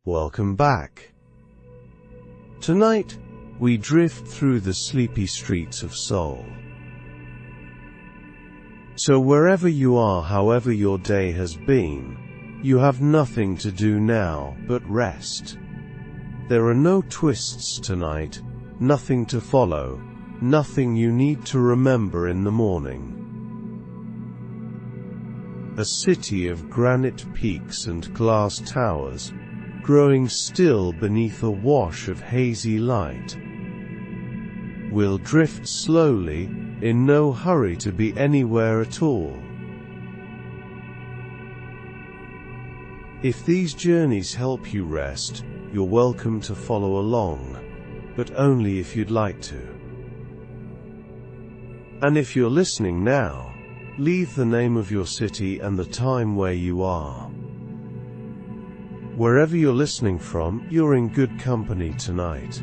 Welcome back. Tonight, we drift through the sleepy streets of Seoul. So wherever you are, however your day has been, you have nothing to do now but rest. There are no twists tonight, nothing to follow, nothing you need to remember in the morning. A city of granite peaks and glass towers, growing still beneath a wash of hazy light. We'll drift slowly, in no hurry to be anywhere at all. If these journeys help you rest, you're welcome to follow along, but only if you'd like to. And if you're listening now, leave the name of your city and the time where you are. Wherever you're listening from, you're in good company tonight.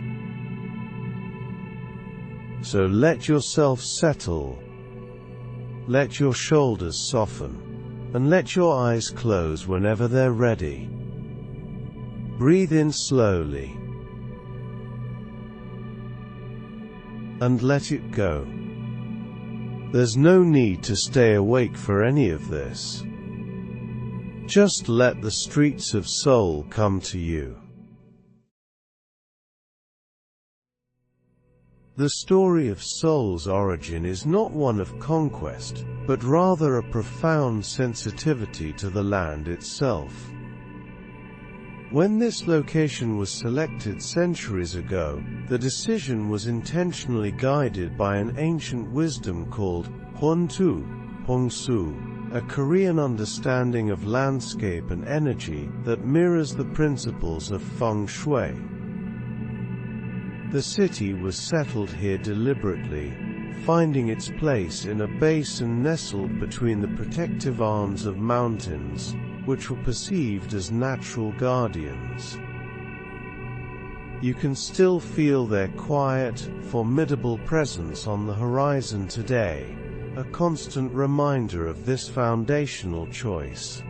So let yourself settle, let your shoulders soften, and let your eyes close whenever they're ready. Breathe in slowly, and let it go. There's no need to stay awake for any of this. Just let the streets of Seoul come to you. The story of Seoul's origin is not one of conquest, but rather a profound sensitivity to the land itself. When this location was selected centuries ago, the decision was intentionally guided by an ancient wisdom called Hongsu, a Korean understanding of landscape and energy that mirrors the principles of feng shui. The city was settled here deliberately, finding its place in a basin nestled between the protective arms of mountains, which were perceived as natural guardians. You can still feel their quiet, formidable presence on the horizon today, a constant reminder of this foundational choice.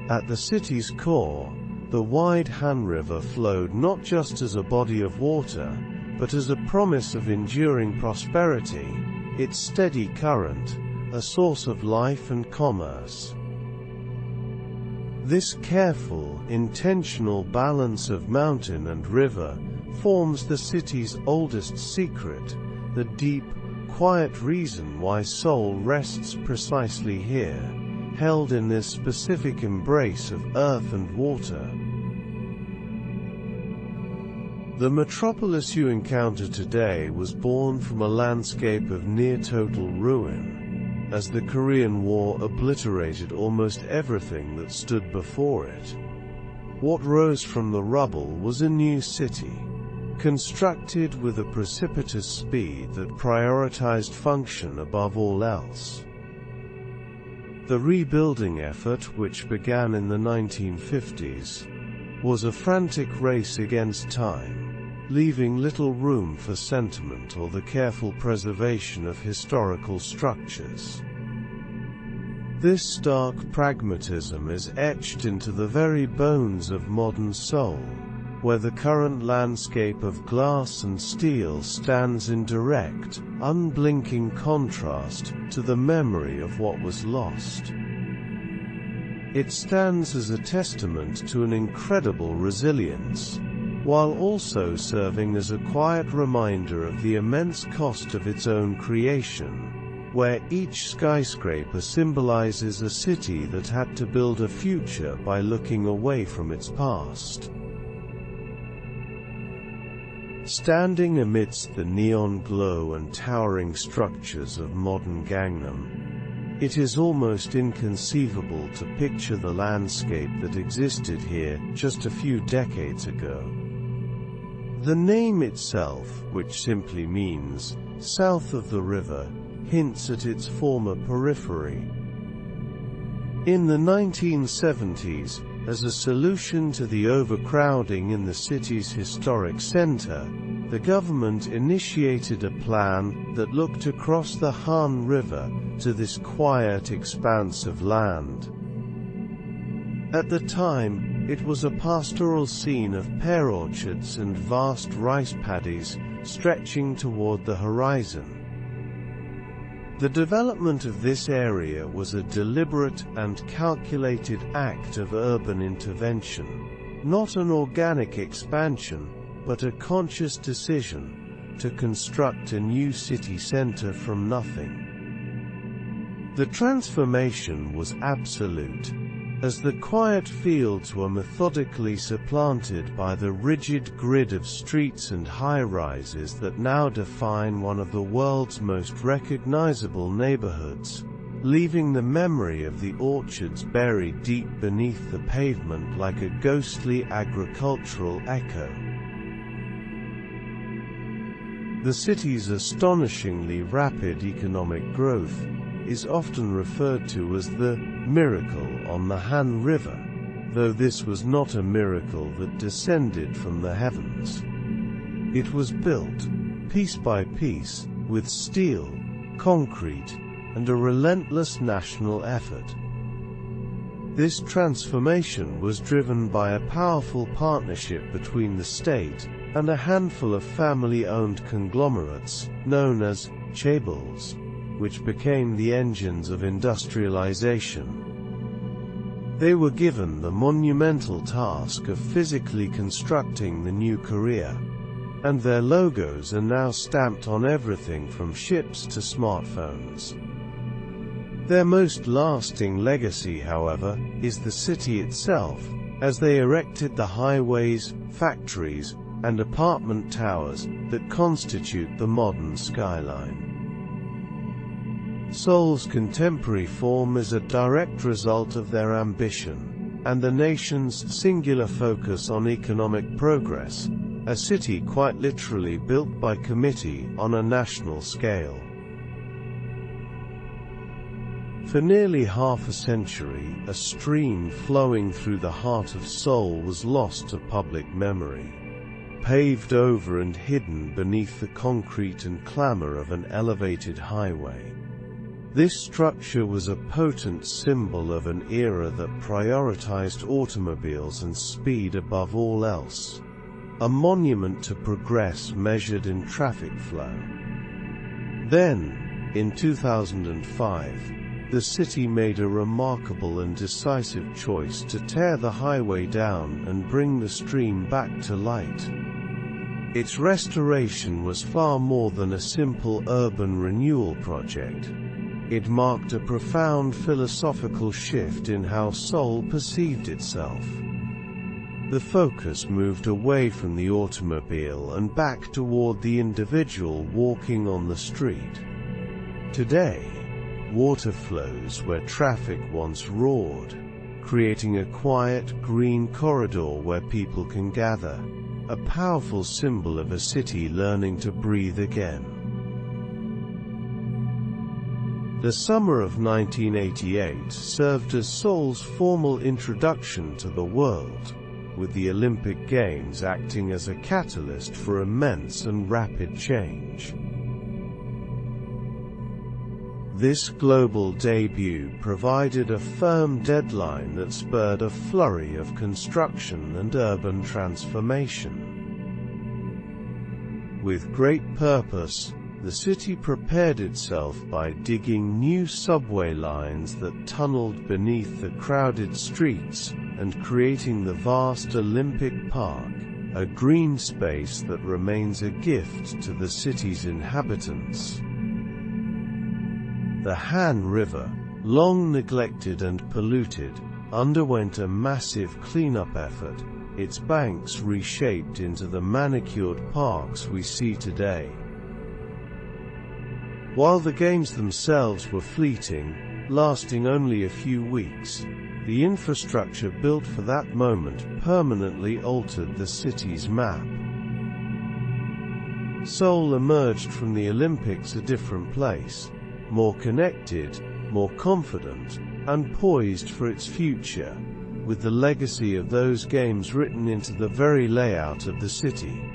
At the city's core, the wide Han River flowed not just as a body of water, but as a promise of enduring prosperity, its steady current, a source of life and commerce. This careful, intentional balance of mountain and river forms the city's oldest secret, the deep, quiet reason why Seoul rests precisely here, held in this specific embrace of earth and water. The metropolis you encounter today was born from a landscape of near-total ruin, as the Korean War obliterated almost everything that stood before it. What rose from the rubble was a new city, constructed with a precipitous speed that prioritized function above all else. The rebuilding effort, which began in the 1950s, was a frantic race against time, leaving little room for sentiment or the careful preservation of historical structures. This stark pragmatism is etched into the very bones of modern Seoul, where the current landscape of glass and steel stands in direct, unblinking contrast to the memory of what was lost. It stands as a testament to an incredible resilience, while also serving as a quiet reminder of the immense cost of its own creation, where each skyscraper symbolizes a city that had to build a future by looking away from its past. Standing amidst the neon glow and towering structures of modern Gangnam, it is almost inconceivable to picture the landscape that existed here just a few decades ago. The name itself, which simply means south of the river, hints at its former periphery. In the 1970s, as a solution to the overcrowding in the city's historic center, the government initiated a plan that looked across the Han River to this quiet expanse of land. At the time, It was a pastoral scene of pear orchards and vast rice paddies stretching toward the horizon. The development of this area was a deliberate and calculated act of urban intervention, not an organic expansion, but a conscious decision to construct a new city center from nothing. The transformation was absolute, as the quiet fields were methodically supplanted by the rigid grid of streets and high-rises that now define one of the world's most recognizable neighborhoods, leaving the memory of the orchards buried deep beneath the pavement like a ghostly agricultural echo. The city's astonishingly rapid economic growth is often referred to as the miracle on the Han River, though this was not a miracle that descended from the heavens. It was built, piece by piece, with steel, concrete, and a relentless national effort. This transformation was driven by a powerful partnership between the state and a handful of family-owned conglomerates, known as chaebols, which became the engines of industrialization. They were given the monumental task of physically constructing the new Korea, and their logos are now stamped on everything from ships to smartphones. Their most lasting legacy, however, is the city itself, as they erected the highways, factories, and apartment towers that constitute the modern skyline. Seoul's contemporary form is a direct result of their ambition, and the nation's singular focus on economic progress, a city quite literally built by committee on a national scale. For nearly half a century, a stream flowing through the heart of Seoul was lost to public memory, paved over and hidden beneath the concrete and clamor of an elevated highway. This structure was a potent symbol of an era that prioritized automobiles and speed above all else, a monument to progress measured in traffic flow. Then, in 2005, the city made a remarkable and decisive choice to tear the highway down and bring the stream back to light. Its restoration was far more than a simple urban renewal project. It marked a profound philosophical shift in how Seoul perceived itself. The focus moved away from the automobile and back toward the individual walking on the street. Today, water flows where traffic once roared, creating a quiet, green corridor where people can gather, a powerful symbol of a city learning to breathe again. The summer of 1988 served as Seoul's formal introduction to the world, with the Olympic Games acting as a catalyst for immense and rapid change. This global debut provided a firm deadline that spurred a flurry of construction and urban transformation. With great purpose, the city prepared itself by digging new subway lines that tunneled beneath the crowded streets and creating the vast Olympic Park, a green space that remains a gift to the city's inhabitants. The Han River, long neglected and polluted, underwent a massive cleanup effort, its banks reshaped into the manicured parks we see today. While the games themselves were fleeting, lasting only a few weeks, the infrastructure built for that moment permanently altered the city's map. Seoul emerged from the Olympics a different place, more connected, more confident, and poised for its future, with the legacy of those games written into the very layout of the city.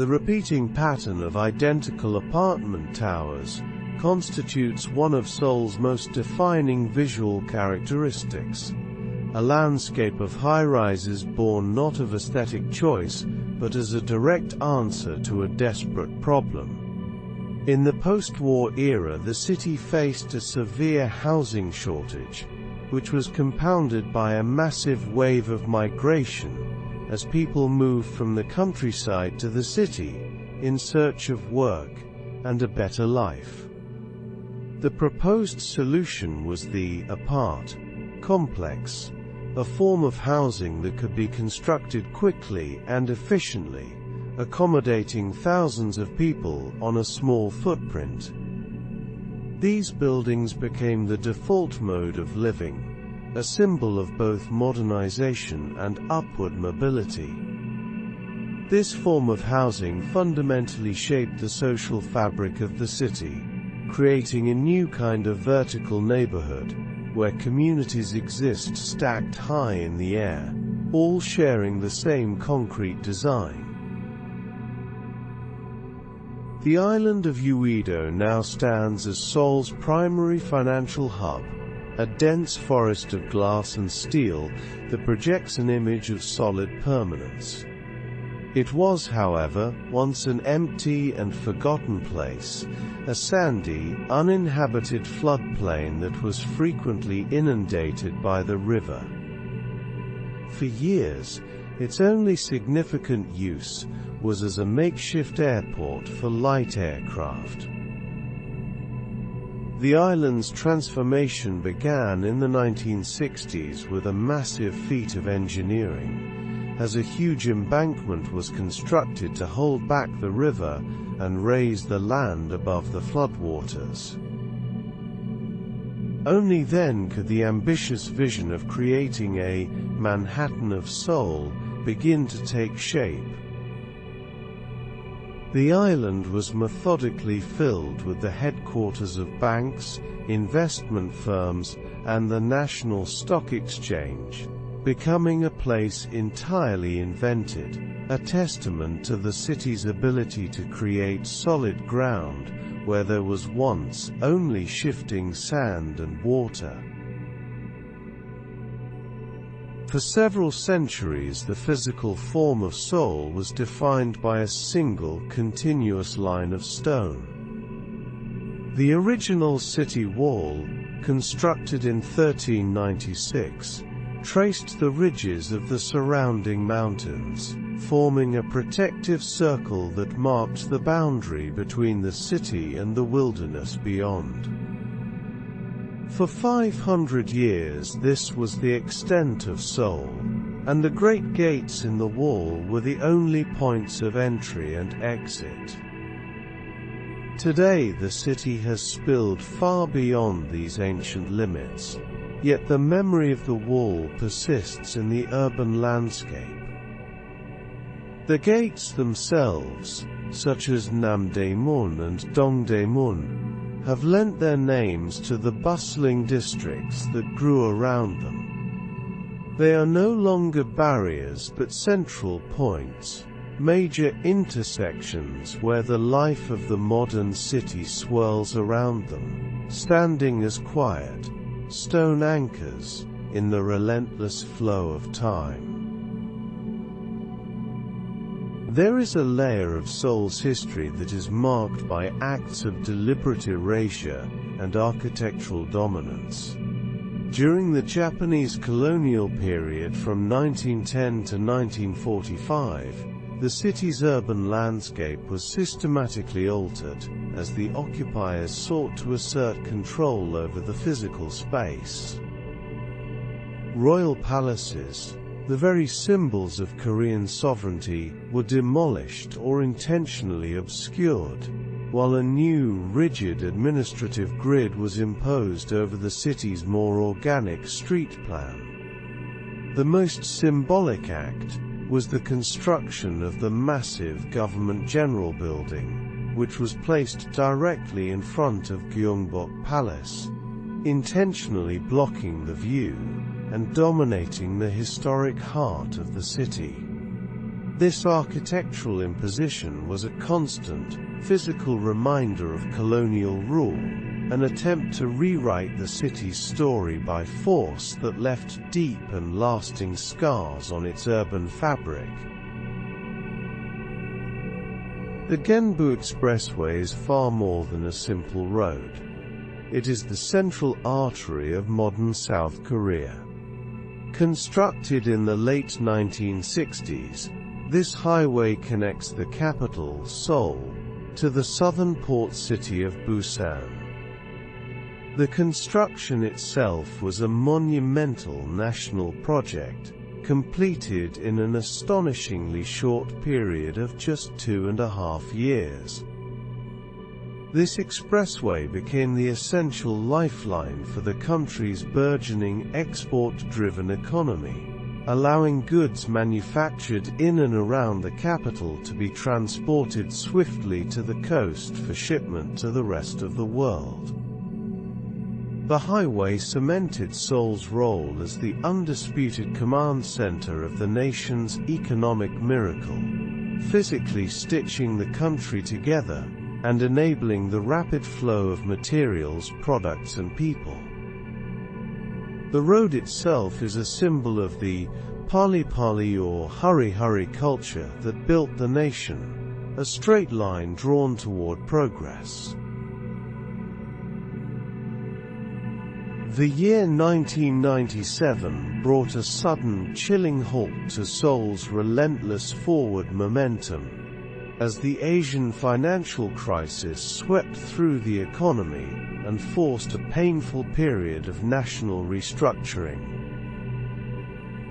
The repeating pattern of identical apartment towers constitutes one of Seoul's most defining visual characteristics, a landscape of high-rises born not of aesthetic choice, but as a direct answer to a desperate problem. In the post-war era, the city faced a severe housing shortage, which was compounded by a massive wave of migration as people moved from the countryside to the city in search of work and a better life. The proposed solution was the apart complex, a form of housing that could be constructed quickly and efficiently, accommodating thousands of people on a small footprint. These buildings became the default mode of living, a symbol of both modernization and upward mobility. This form of housing fundamentally shaped the social fabric of the city, creating a new kind of vertical neighborhood, where communities exist stacked high in the air, all sharing the same concrete design. The island of Uido now stands as Seoul's primary financial hub, a dense forest of glass and steel that projects an image of solid permanence. It was, however, once an empty and forgotten place, a sandy, uninhabited floodplain that was frequently inundated by the river. For years, its only significant use was as a makeshift airport for light aircraft. The island's transformation began in the 1960s with a massive feat of engineering, as a huge embankment was constructed to hold back the river and raise the land above the floodwaters. Only then could the ambitious vision of creating a Manhattan of Seoul begin to take shape. The island was methodically filled with the headquarters of banks, investment firms, and the National Stock Exchange, becoming a place entirely invented, a testament to the city's ability to create solid ground where there was once only shifting sand and water. For several centuries, the physical form of Seoul was defined by a single continuous line of stone. The original city wall, constructed in 1396, traced the ridges of the surrounding mountains, forming a protective circle that marked the boundary between the city and the wilderness beyond. For 500 years this was the extent of Seoul, and the great gates in the wall were the only points of entry and exit. Today the city has spilled far beyond these ancient limits, yet the memory of the wall persists in the urban landscape. The gates themselves, such as Namdaemun and Dongdaemun, have lent their names to the bustling districts that grew around them. They are no longer barriers but central points, major intersections where the life of the modern city swirls around them, standing as quiet stone anchors in the relentless flow of time. There is a layer of Seoul's history that is marked by acts of deliberate erasure and architectural dominance. During the Japanese colonial period from 1910 to 1945, the city's urban landscape was systematically altered, as the occupiers sought to assert control over the physical space. Royal palaces, the very symbols of Korean sovereignty, were demolished or intentionally obscured, while a new, rigid administrative grid was imposed over the city's more organic street plan. The most symbolic act was the construction of the massive Government General Building, which was placed directly in front of Gyeongbok Palace, intentionally blocking the view and dominating the historic heart of the city. This architectural imposition was a constant, physical reminder of colonial rule, an attempt to rewrite the city's story by force that left deep and lasting scars on its urban fabric. The Genbu Expressway is far more than a simple road. It is the central artery of modern South Korea. Constructed in the late 1960s, this highway connects the capital, Seoul, to the southern port city of Busan. The construction itself was a monumental national project, completed in an astonishingly short period of just 2.5 years. This expressway became the essential lifeline for the country's burgeoning export-driven economy, allowing goods manufactured in and around the capital to be transported swiftly to the coast for shipment to the rest of the world. The highway cemented Seoul's role as the undisputed command center of the nation's economic miracle, physically stitching the country together and enabling the rapid flow of materials, products and people. The road itself is a symbol of the Pali or hurry culture that built the nation, a straight line drawn toward progress. The year 1997 brought a sudden, chilling halt to Seoul's relentless forward momentum, as the Asian financial crisis swept through the economy and forced a painful period of national restructuring.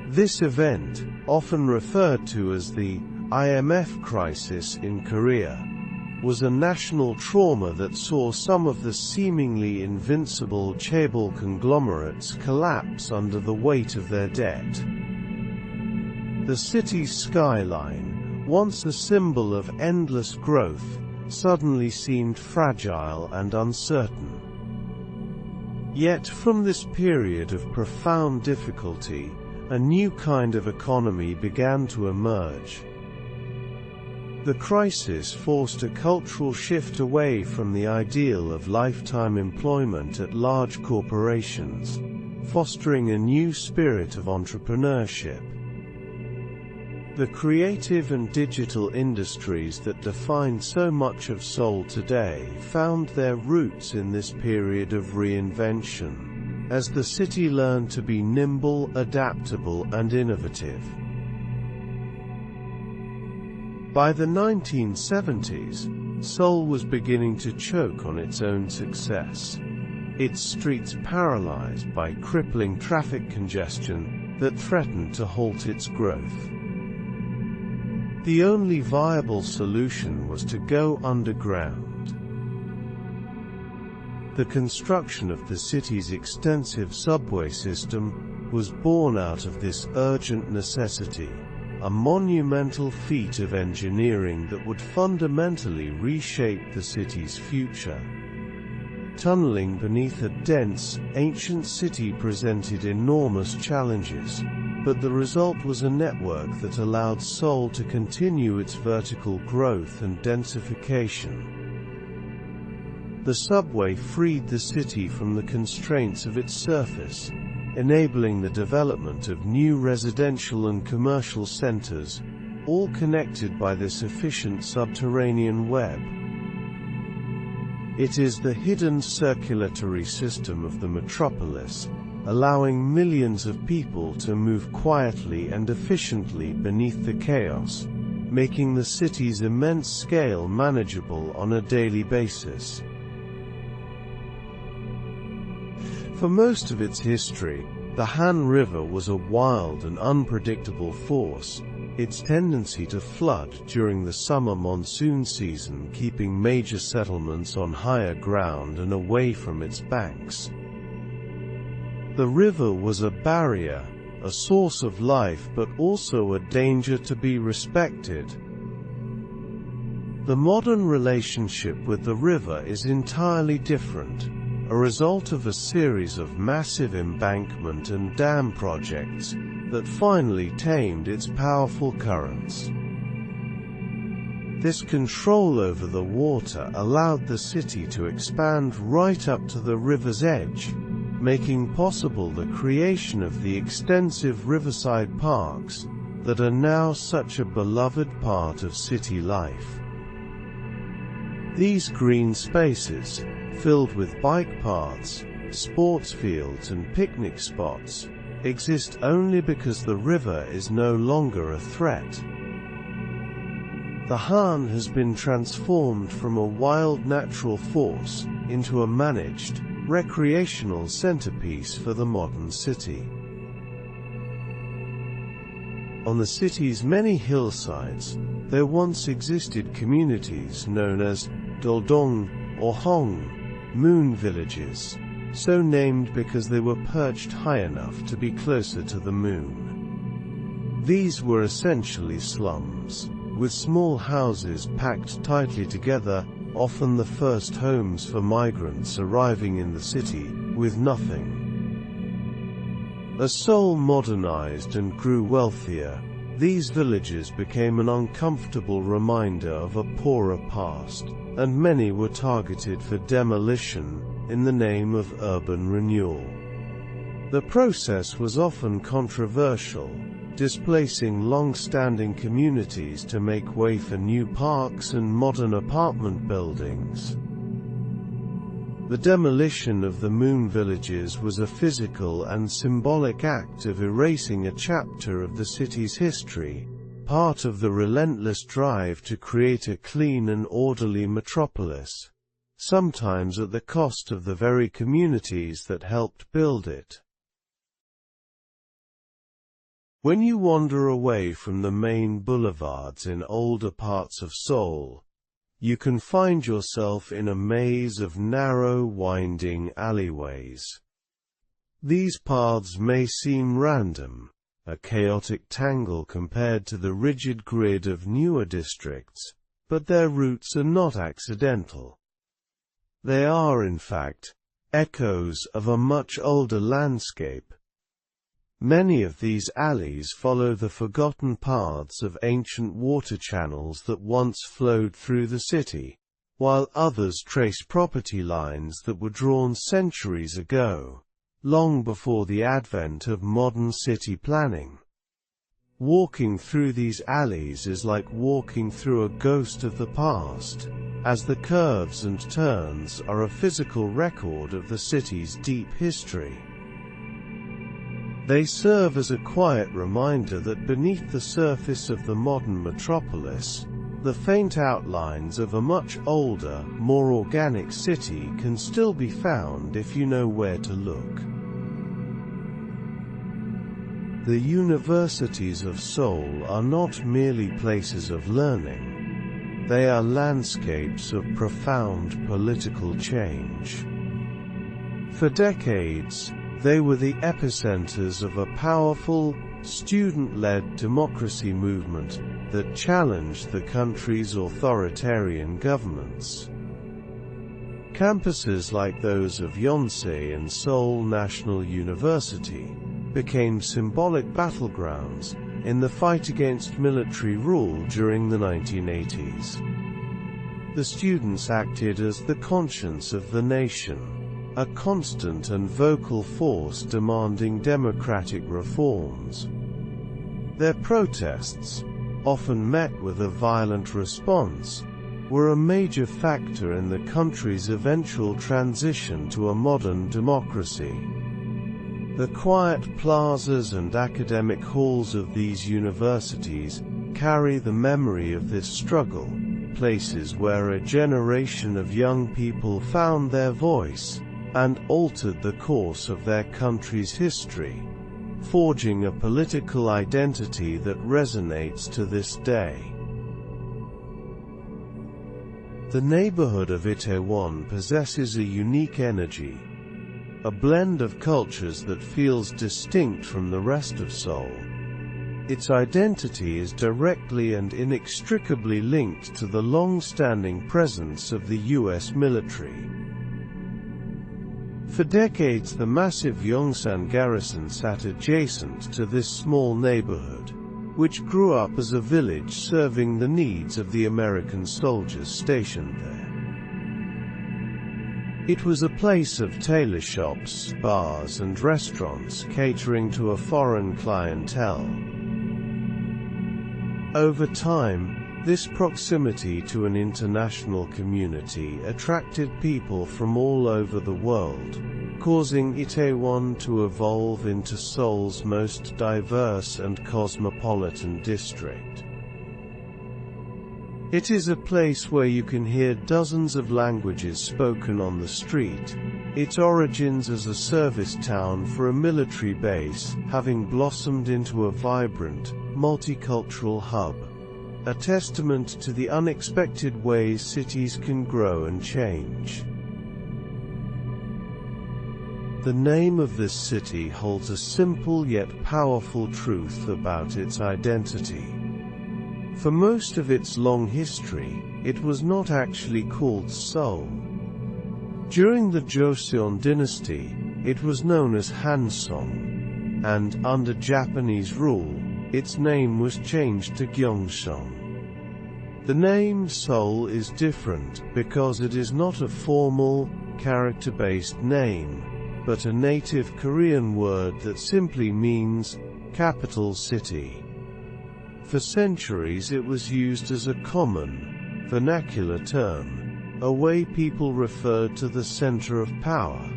This event, often referred to as the IMF crisis in Korea, was a national trauma that saw some of the seemingly invincible chaebol conglomerates collapse under the weight of their debt. The city's skyline, once a symbol of endless growth, suddenly seemed fragile and uncertain. Yet from this period of profound difficulty, a new kind of economy began to emerge. The crisis forced a cultural shift away from the ideal of lifetime employment at large corporations, fostering a new spirit of entrepreneurship. The creative and digital industries that define so much of Seoul today found their roots in this period of reinvention, as the city learned to be nimble, adaptable, and innovative. By the 1970s, Seoul was beginning to choke on its own success, its streets paralyzed by crippling traffic congestion that threatened to halt its growth. The only viable solution was to go underground. The construction of the city's extensive subway system was born out of this urgent necessity, a monumental feat of engineering that would fundamentally reshape the city's future. Tunneling beneath a dense, ancient city presented enormous challenges, but the result was a network that allowed Seoul to continue its vertical growth and densification. The subway freed the city from the constraints of its surface, enabling the development of new residential and commercial centers, all connected by this efficient subterranean web. It is the hidden circulatory system of the Metropolis, allowing millions of people to move quietly and efficiently beneath the chaos, making the city's immense scale manageable on a daily basis. For most of its history, the Han River was a wild and unpredictable force, its tendency to flood during the summer monsoon season keeping major settlements on higher ground and away from its banks. The river was a barrier, a source of life, but also a danger to be respected. The modern relationship with the river is entirely different, a result of a series of massive embankment and dam projects that finally tamed its powerful currents. This control over the water allowed the city to expand right up to the river's edge, making possible the creation of the extensive riverside parks that are now such a beloved part of city life. These green spaces, filled with bike paths, sports fields and picnic spots, exist only because the river is no longer a threat. The Han has been transformed from a wild natural force into a managed, recreational centerpiece for the modern city. On the city's many hillsides, there once existed communities known as Doldong or Hong, moon villages, so named because they were perched high enough to be closer to the moon. These were essentially slums, with small houses packed tightly together, often the first homes for migrants arriving in the city, with nothing. As Seoul modernized and grew wealthier, these villages became an uncomfortable reminder of a poorer past, and many were targeted for demolition in the name of urban renewal. The process was often controversial, displacing long-standing communities to make way for new parks and modern apartment buildings. The demolition of the moon villages was a physical and symbolic act of erasing a chapter of the city's history, part of the relentless drive to create a clean and orderly metropolis, sometimes at the cost of the very communities that helped build it. When you wander away from the main boulevards in older parts of Seoul, you can find yourself in a maze of narrow, winding alleyways. These paths may seem random, a chaotic tangle compared to the rigid grid of newer districts, but their roots are not accidental. They are, in fact, echoes of a much older landscape. Many of these alleys follow the forgotten paths of ancient water channels that once flowed through the city, while others trace property lines that were drawn centuries ago, long before the advent of modern city planning. Walking through these alleys is like walking through a ghost of the past, as the curves and turns are a physical record of the city's deep history. They serve as a quiet reminder that beneath the surface of the modern metropolis, the faint outlines of a much older, more organic city can still be found if you know where to look. The universities of Seoul are not merely places of learning. They are landscapes of profound political change. For decades, they were the epicenters of a powerful, student-led democracy movement that challenged the country's authoritarian governments. Campuses like those of Yonsei and Seoul National University became symbolic battlegrounds in the fight against military rule during the 1980s. The students acted as the conscience of the nation, a constant and vocal force demanding democratic reforms. Their protests, often met with a violent response, were a major factor in the country's eventual transition to a modern democracy. The quiet plazas and academic halls of these universities carry the memory of this struggle, places where a generation of young people found their voice and altered the course of their country's history, forging a political identity that resonates to this day. The neighborhood of Itaewon possesses a unique energy, a blend of cultures that feels distinct from the rest of Seoul. Its identity is directly and inextricably linked to the long-standing presence of the U.S. military. For decades, the massive Yongsan garrison sat adjacent to this small neighborhood, which grew up as a village serving the needs of the American soldiers stationed there. It was a place of tailor shops, bars and restaurants catering to a foreign clientele. Over time, this proximity to an international community attracted people from all over the world, causing Itaewon to evolve into Seoul's most diverse and cosmopolitan district. It is a place where you can hear dozens of languages spoken on the street, its origins as a service town for a military base having blossomed into a vibrant, multicultural hub, a testament to the unexpected ways cities can grow and change. The name of this city holds a simple yet powerful truth about its identity. For most of its long history, it was not actually called Seoul. During the Joseon dynasty, it was known as Hansong, and, under Japanese rule, its name was changed to Gyeongseong. The name Seoul is different because it is not a formal, character-based name, but a native Korean word that simply means capital city. For centuries it was used as a common, vernacular term, a way people referred to the center of power.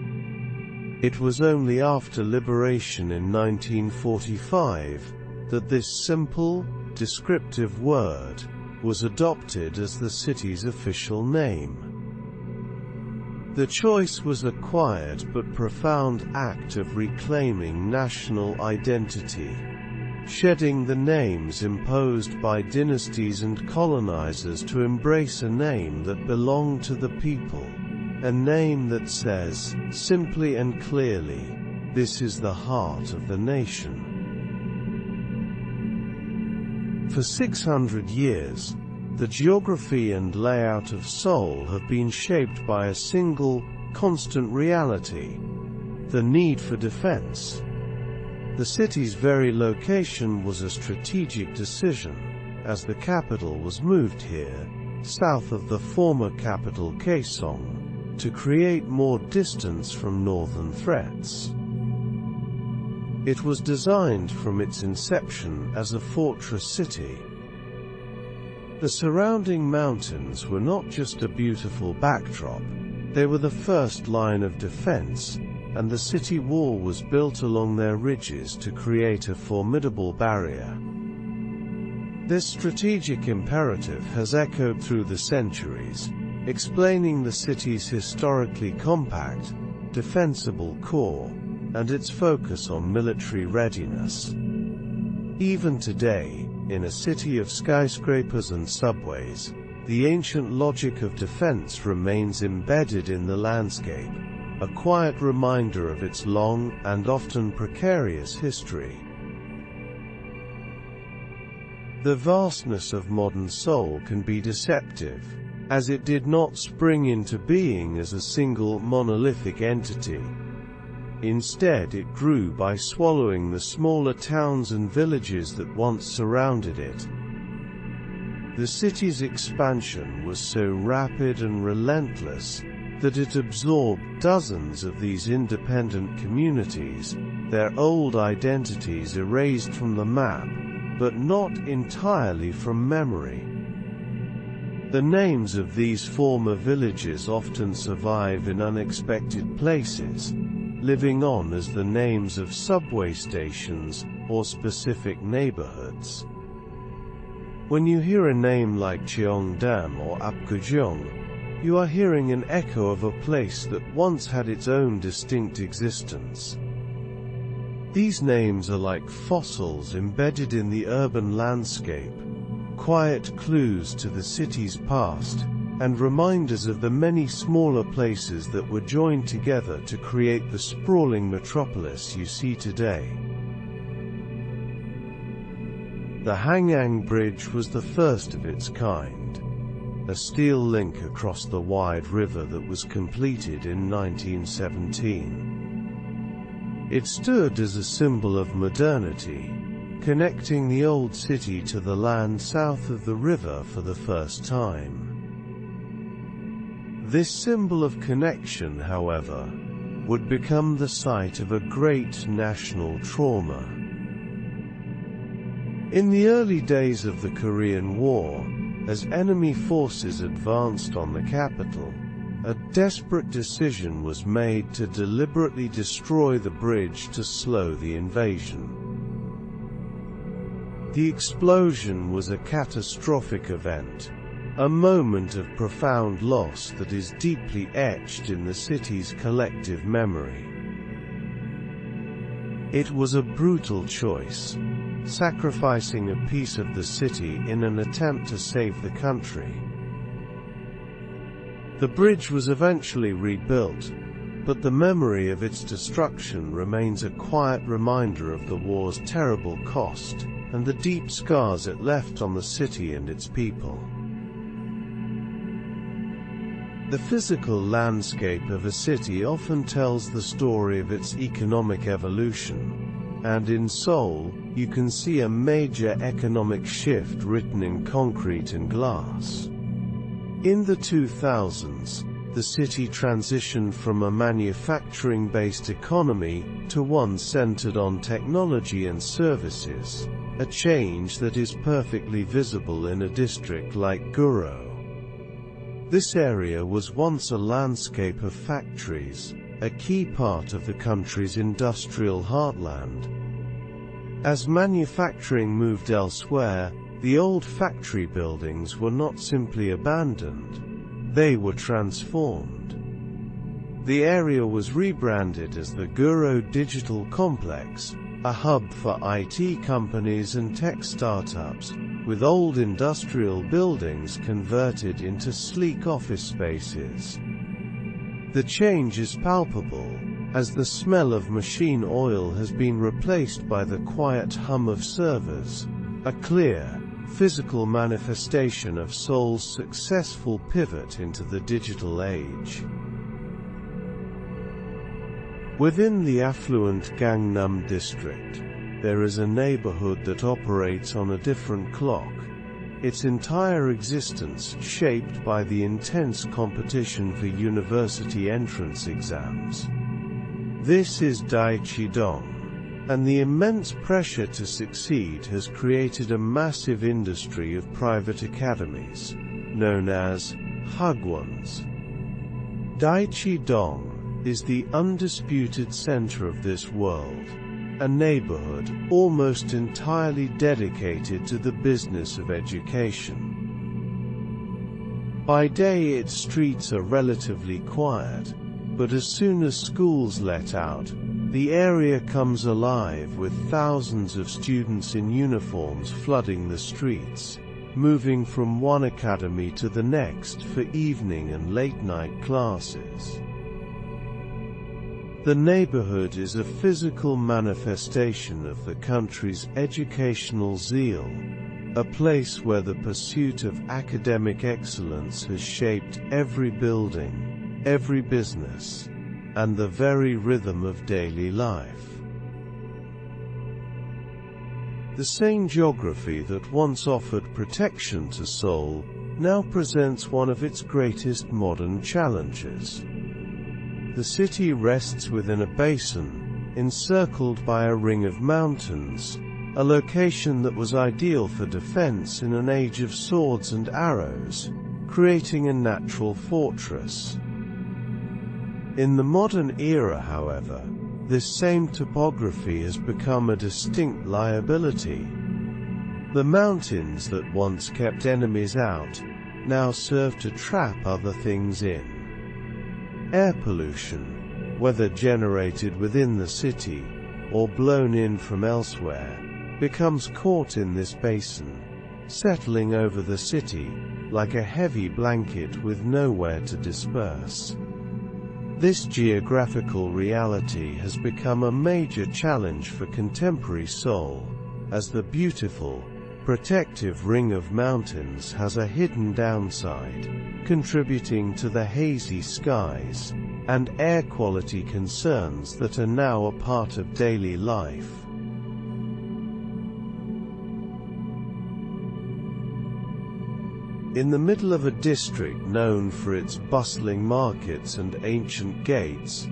It was only after liberation in 1945 that this simple, descriptive word was adopted as the city's official name. The choice was a quiet but profound act of reclaiming national identity, shedding the names imposed by dynasties and colonizers to embrace a name that belonged to the people, a name that says, simply and clearly, this is the heart of the nation. For 600 years, the geography and layout of Seoul have been shaped by a single, constant reality: the need for defense. The city's very location was a strategic decision, as the capital was moved here, south of the former capital Kaesong, to create more distance from northern threats. It was designed from its inception as a fortress city. The surrounding mountains were not just a beautiful backdrop, they were the first line of defense, and the city wall was built along their ridges to create a formidable barrier. This strategic imperative has echoed through the centuries, explaining the city's historically compact, defensible core, and its focus on military readiness. Even today, in a city of skyscrapers and subways, the ancient logic of defense remains embedded in the landscape, a quiet reminder of its long and often precarious history. The vastness of modern Seoul can be deceptive, as it did not spring into being as a single monolithic entity. Instead, it grew by swallowing the smaller towns and villages that once surrounded it. The city's expansion was so rapid and relentless that it absorbed dozens of these independent communities, their old identities erased from the map, but not entirely from memory. The names of these former villages often survive in unexpected places, living on as the names of subway stations or specific neighborhoods. When you hear a name like Cheongdam or Apgujeong, you are hearing an echo of a place that once had its own distinct existence. These names are like fossils embedded in the urban landscape, quiet clues to the city's past, and reminders of the many smaller places that were joined together to create the sprawling metropolis you see today. The Hangang Bridge was the first of its kind, a steel link across the wide river that was completed in 1917. It stood as a symbol of modernity, connecting the old city to the land south of the river for the first time. This symbol of connection, however, would become the site of a great national trauma. In the early days of the Korean War, as enemy forces advanced on the capital, a desperate decision was made to deliberately destroy the bridge to slow the invasion. The explosion was a catastrophic event, a moment of profound loss that is deeply etched in the city's collective memory. It was a brutal choice, sacrificing a piece of the city in an attempt to save the country. The bridge was eventually rebuilt, but the memory of its destruction remains a quiet reminder of the war's terrible cost, and the deep scars it left on the city and its people. The physical landscape of a city often tells the story of its economic evolution, and in Seoul, you can see a major economic shift written in concrete and glass. In the 2000s, the city transitioned from a manufacturing-based economy to one centered on technology and services, a change that is perfectly visible in a district like Guro. This area was once a landscape of factories, a key part of the country's industrial heartland. As manufacturing moved elsewhere, the old factory buildings were not simply abandoned, they were transformed. The area was rebranded as the Guro Digital Complex, a hub for IT companies and tech startups, with old industrial buildings converted into sleek office spaces. The change is palpable, as the smell of machine oil has been replaced by the quiet hum of servers, a clear, physical manifestation of Seoul's successful pivot into the digital age. Within the affluent Gangnam district, there is a neighborhood that operates on a different clock, its entire existence shaped by the intense competition for university entrance exams. This is Daechidong, and the immense pressure to succeed has created a massive industry of private academies, known as hagwons. Daechidong is the undisputed center of this world, a neighborhood almost entirely dedicated to the business of education. By day its streets are relatively quiet, but as soon as schools let out, the area comes alive with thousands of students in uniforms flooding the streets, moving from one academy to the next for evening and late-night classes. The neighborhood is a physical manifestation of the country's educational zeal, a place where the pursuit of academic excellence has shaped every building, every business, and the very rhythm of daily life. The same geography that once offered protection to Seoul now presents one of its greatest modern challenges. The city rests within a basin, encircled by a ring of mountains, a location that was ideal for defense in an age of swords and arrows, creating a natural fortress. In the modern era, however, this same topography has become a distinct liability. The mountains that once kept enemies out now serve to trap other things in. Air pollution, whether generated within the city or blown in from elsewhere, becomes caught in this basin, settling over the city like a heavy blanket with nowhere to disperse. This geographical reality has become a major challenge for contemporary Seoul, as the beautiful, protective ring of mountains has a hidden downside, contributing to the hazy skies and air quality concerns that are now a part of daily life. In the middle of a district known for its bustling markets and ancient gates,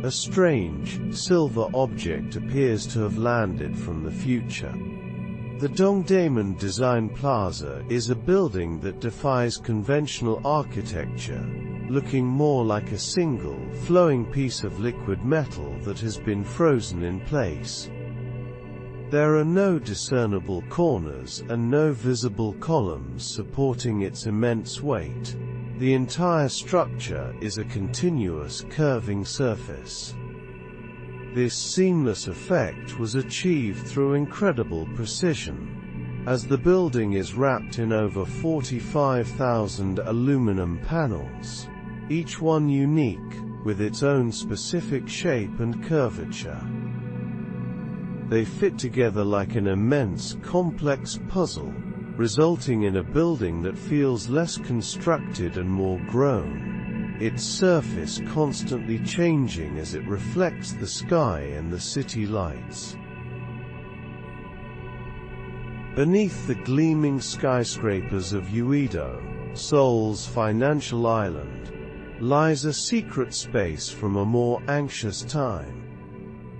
a strange, silver object appears to have landed from the future. The Dongdaemun Design Plaza is a building that defies conventional architecture, looking more like a single, flowing piece of liquid metal that has been frozen in place. There are no discernible corners and no visible columns supporting its immense weight. The entire structure is a continuous curving surface. This seamless effect was achieved through incredible precision, as the building is wrapped in over 45,000 aluminum panels, each one unique, with its own specific shape and curvature. They fit together like an immense, complex puzzle, resulting in a building that feels less constructed and more grown, its surface constantly changing as it reflects the sky and the city lights. Beneath the gleaming skyscrapers of Uido, Seoul's financial island, lies a secret space from a more anxious time.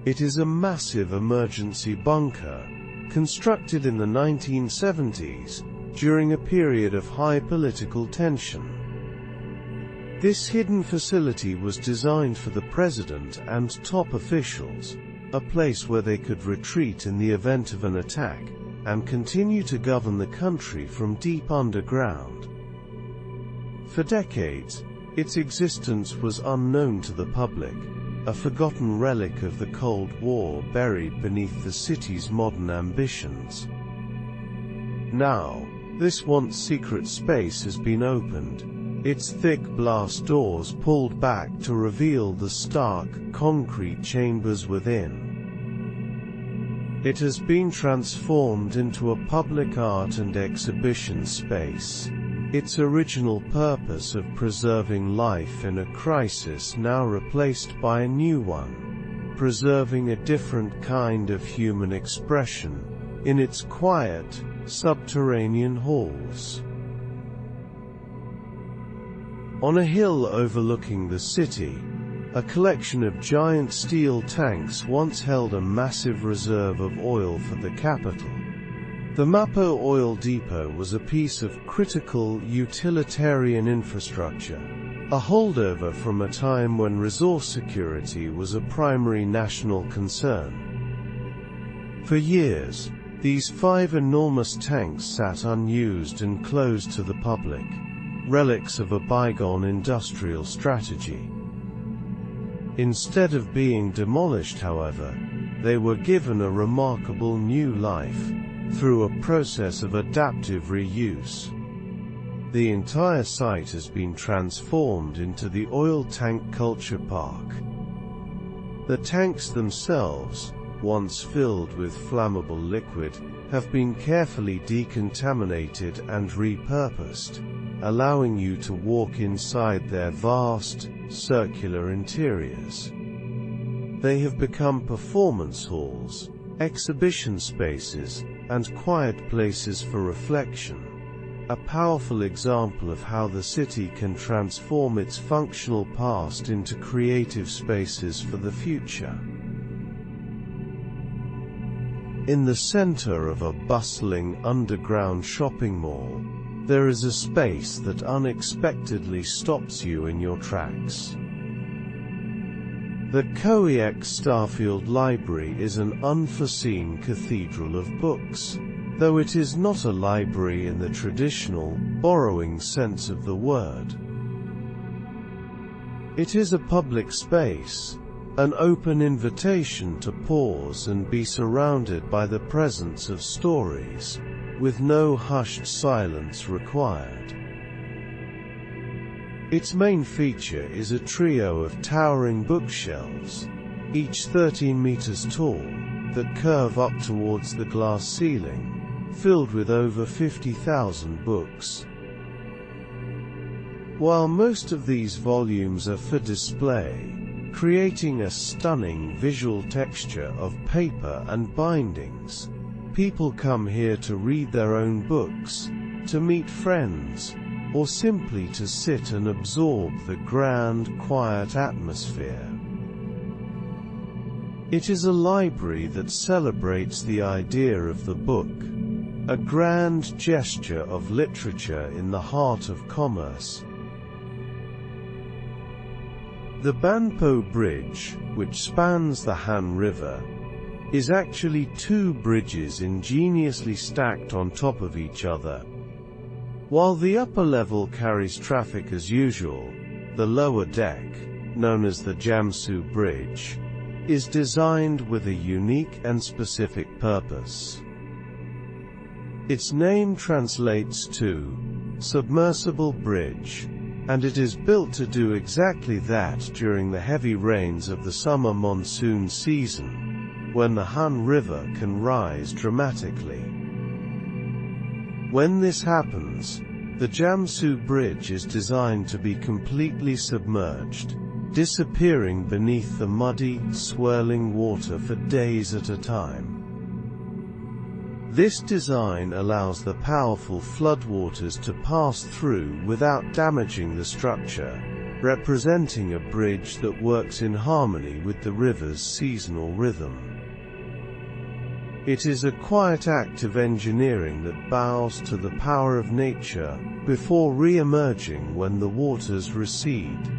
It is a massive emergency bunker, constructed in the 1970s, during a period of high political tension. This hidden facility was designed for the president and top officials, a place where they could retreat in the event of an attack, and continue to govern the country from deep underground. For decades, its existence was unknown to the public, a forgotten relic of the Cold War buried beneath the city's modern ambitions. Now, this once secret space has been opened, its thick glass doors pulled back to reveal the stark, concrete chambers within. It has been transformed into a public art and exhibition space, its original purpose of preserving life in a crisis now replaced by a new one, preserving a different kind of human expression in its quiet, subterranean halls. On a hill overlooking the city, a collection of giant steel tanks once held a massive reserve of oil for the capital. The Mapo oil depot was a piece of critical, utilitarian infrastructure, a holdover from a time when resource security was a primary national concern. For years, these 5 enormous tanks sat unused and closed to the public, relics of a bygone industrial strategy. Instead of being demolished, however, they were given a remarkable new life, through a process of adaptive reuse. The entire site has been transformed into the Oil Tank Culture Park. The tanks themselves, once filled with flammable liquid, have been carefully decontaminated and repurposed, allowing you to walk inside their vast, circular interiors. They have become performance halls, exhibition spaces, and quiet places for reflection, a powerful example of how the city can transform its functional past into creative spaces for the future. In the center of a bustling underground shopping mall, there is a space that unexpectedly stops you in your tracks. The Koiek Starfield Library is an unforeseen cathedral of books, though it is not a library in the traditional, borrowing sense of the word. It is a public space, an open invitation to pause and be surrounded by the presence of stories, with no hushed silence required. Its main feature is a trio of towering bookshelves, each 13 meters tall, that curve up towards the glass ceiling, filled with over 50,000 books. While most of these volumes are for display, creating a stunning visual texture of paper and bindings, people come here to read their own books, to meet friends, or simply to sit and absorb the grand, quiet atmosphere. It is a library that celebrates the idea of the book, a grand gesture of literature in the heart of commerce. The Banpo Bridge, which spans the Han River, is actually two bridges ingeniously stacked on top of each other. While the upper level carries traffic as usual, the lower deck, known as the Jamsu Bridge, is designed with a unique and specific purpose. Its name translates to submersible bridge, and it is built to do exactly that during the heavy rains of the summer monsoon season, when the Han River can rise dramatically. When this happens, the Jamsu Bridge is designed to be completely submerged, disappearing beneath the muddy, swirling water for days at a time. This design allows the powerful floodwaters to pass through without damaging the structure, representing a bridge that works in harmony with the river's seasonal rhythm. It is a quiet act of engineering that bows to the power of nature, before re-emerging when the waters recede.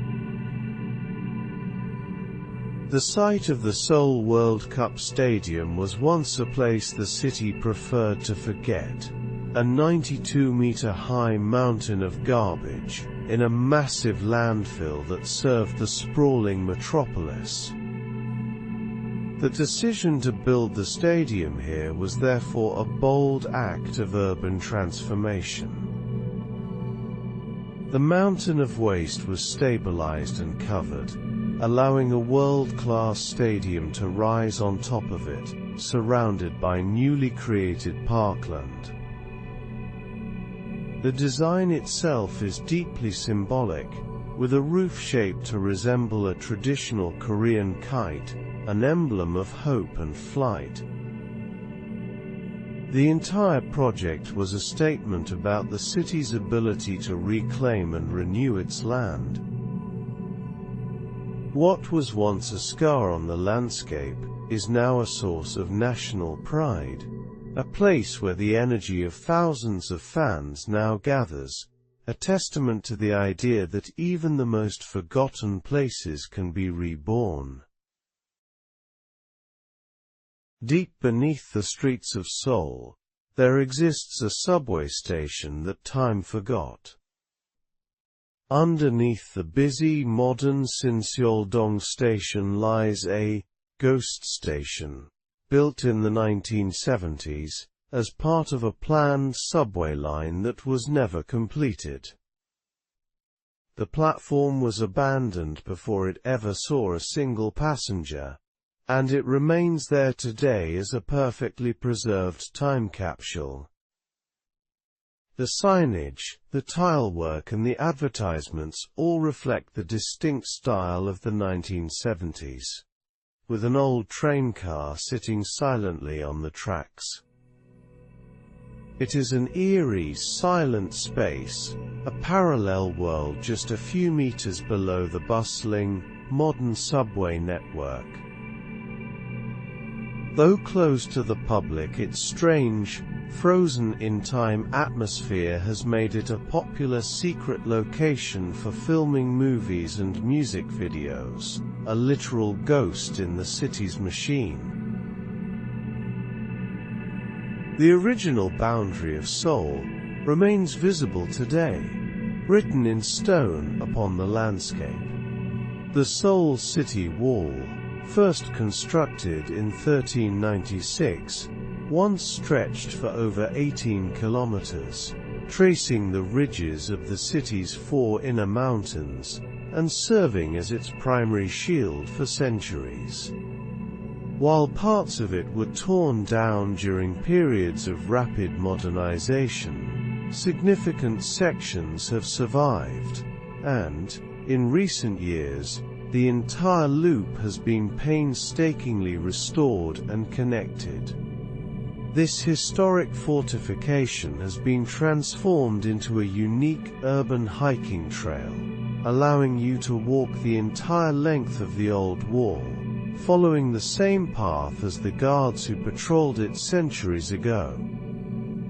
The site of the Seoul World Cup Stadium was once a place the city preferred to forget, a 92-meter-high mountain of garbage, in a massive landfill that served the sprawling Metropolis. The decision to build the stadium here was therefore a bold act of urban transformation. The mountain of waste was stabilized and covered, allowing a world-class stadium to rise on top of it, surrounded by newly created parkland. The design itself is deeply symbolic, with a roof shaped to resemble a traditional Korean kite, an emblem of hope and flight. The entire project was a statement about the city's ability to reclaim and renew its land. What was once a scar on the landscape is now a source of national pride, a place where the energy of thousands of fans now gathers, a testament to the idea that even the most forgotten places can be reborn. Deep beneath the streets of Seoul, there exists a subway station that time forgot. Underneath the busy modern Sinseoldong station lies a ghost station, built in the 1970s, as part of a planned subway line that was never completed. The platform was abandoned before it ever saw a single passenger, and it remains there today as a perfectly preserved time capsule. The signage, the tilework and the advertisements all reflect the distinct style of the 1970s, with an old train car sitting silently on the tracks. It is an eerie, silent space, a parallel world just a few meters below the bustling, modern subway network. Though closed to the public, its strange, frozen-in-time atmosphere has made it a popular secret location for filming movies and music videos, a literal ghost in the city's machine. The original boundary of Seoul remains visible today, written in stone upon the landscape. The Seoul City Wall, first constructed in 1396, once stretched for over 18 kilometers, tracing the ridges of the city's 4 inner mountains, and serving as its primary shield for centuries. While parts of it were torn down during periods of rapid modernization, significant sections have survived, and, in recent years, the entire loop has been painstakingly restored and connected. This historic fortification has been transformed into a unique urban hiking trail, allowing you to walk the entire length of the old wall, following the same path as the guards who patrolled it centuries ago.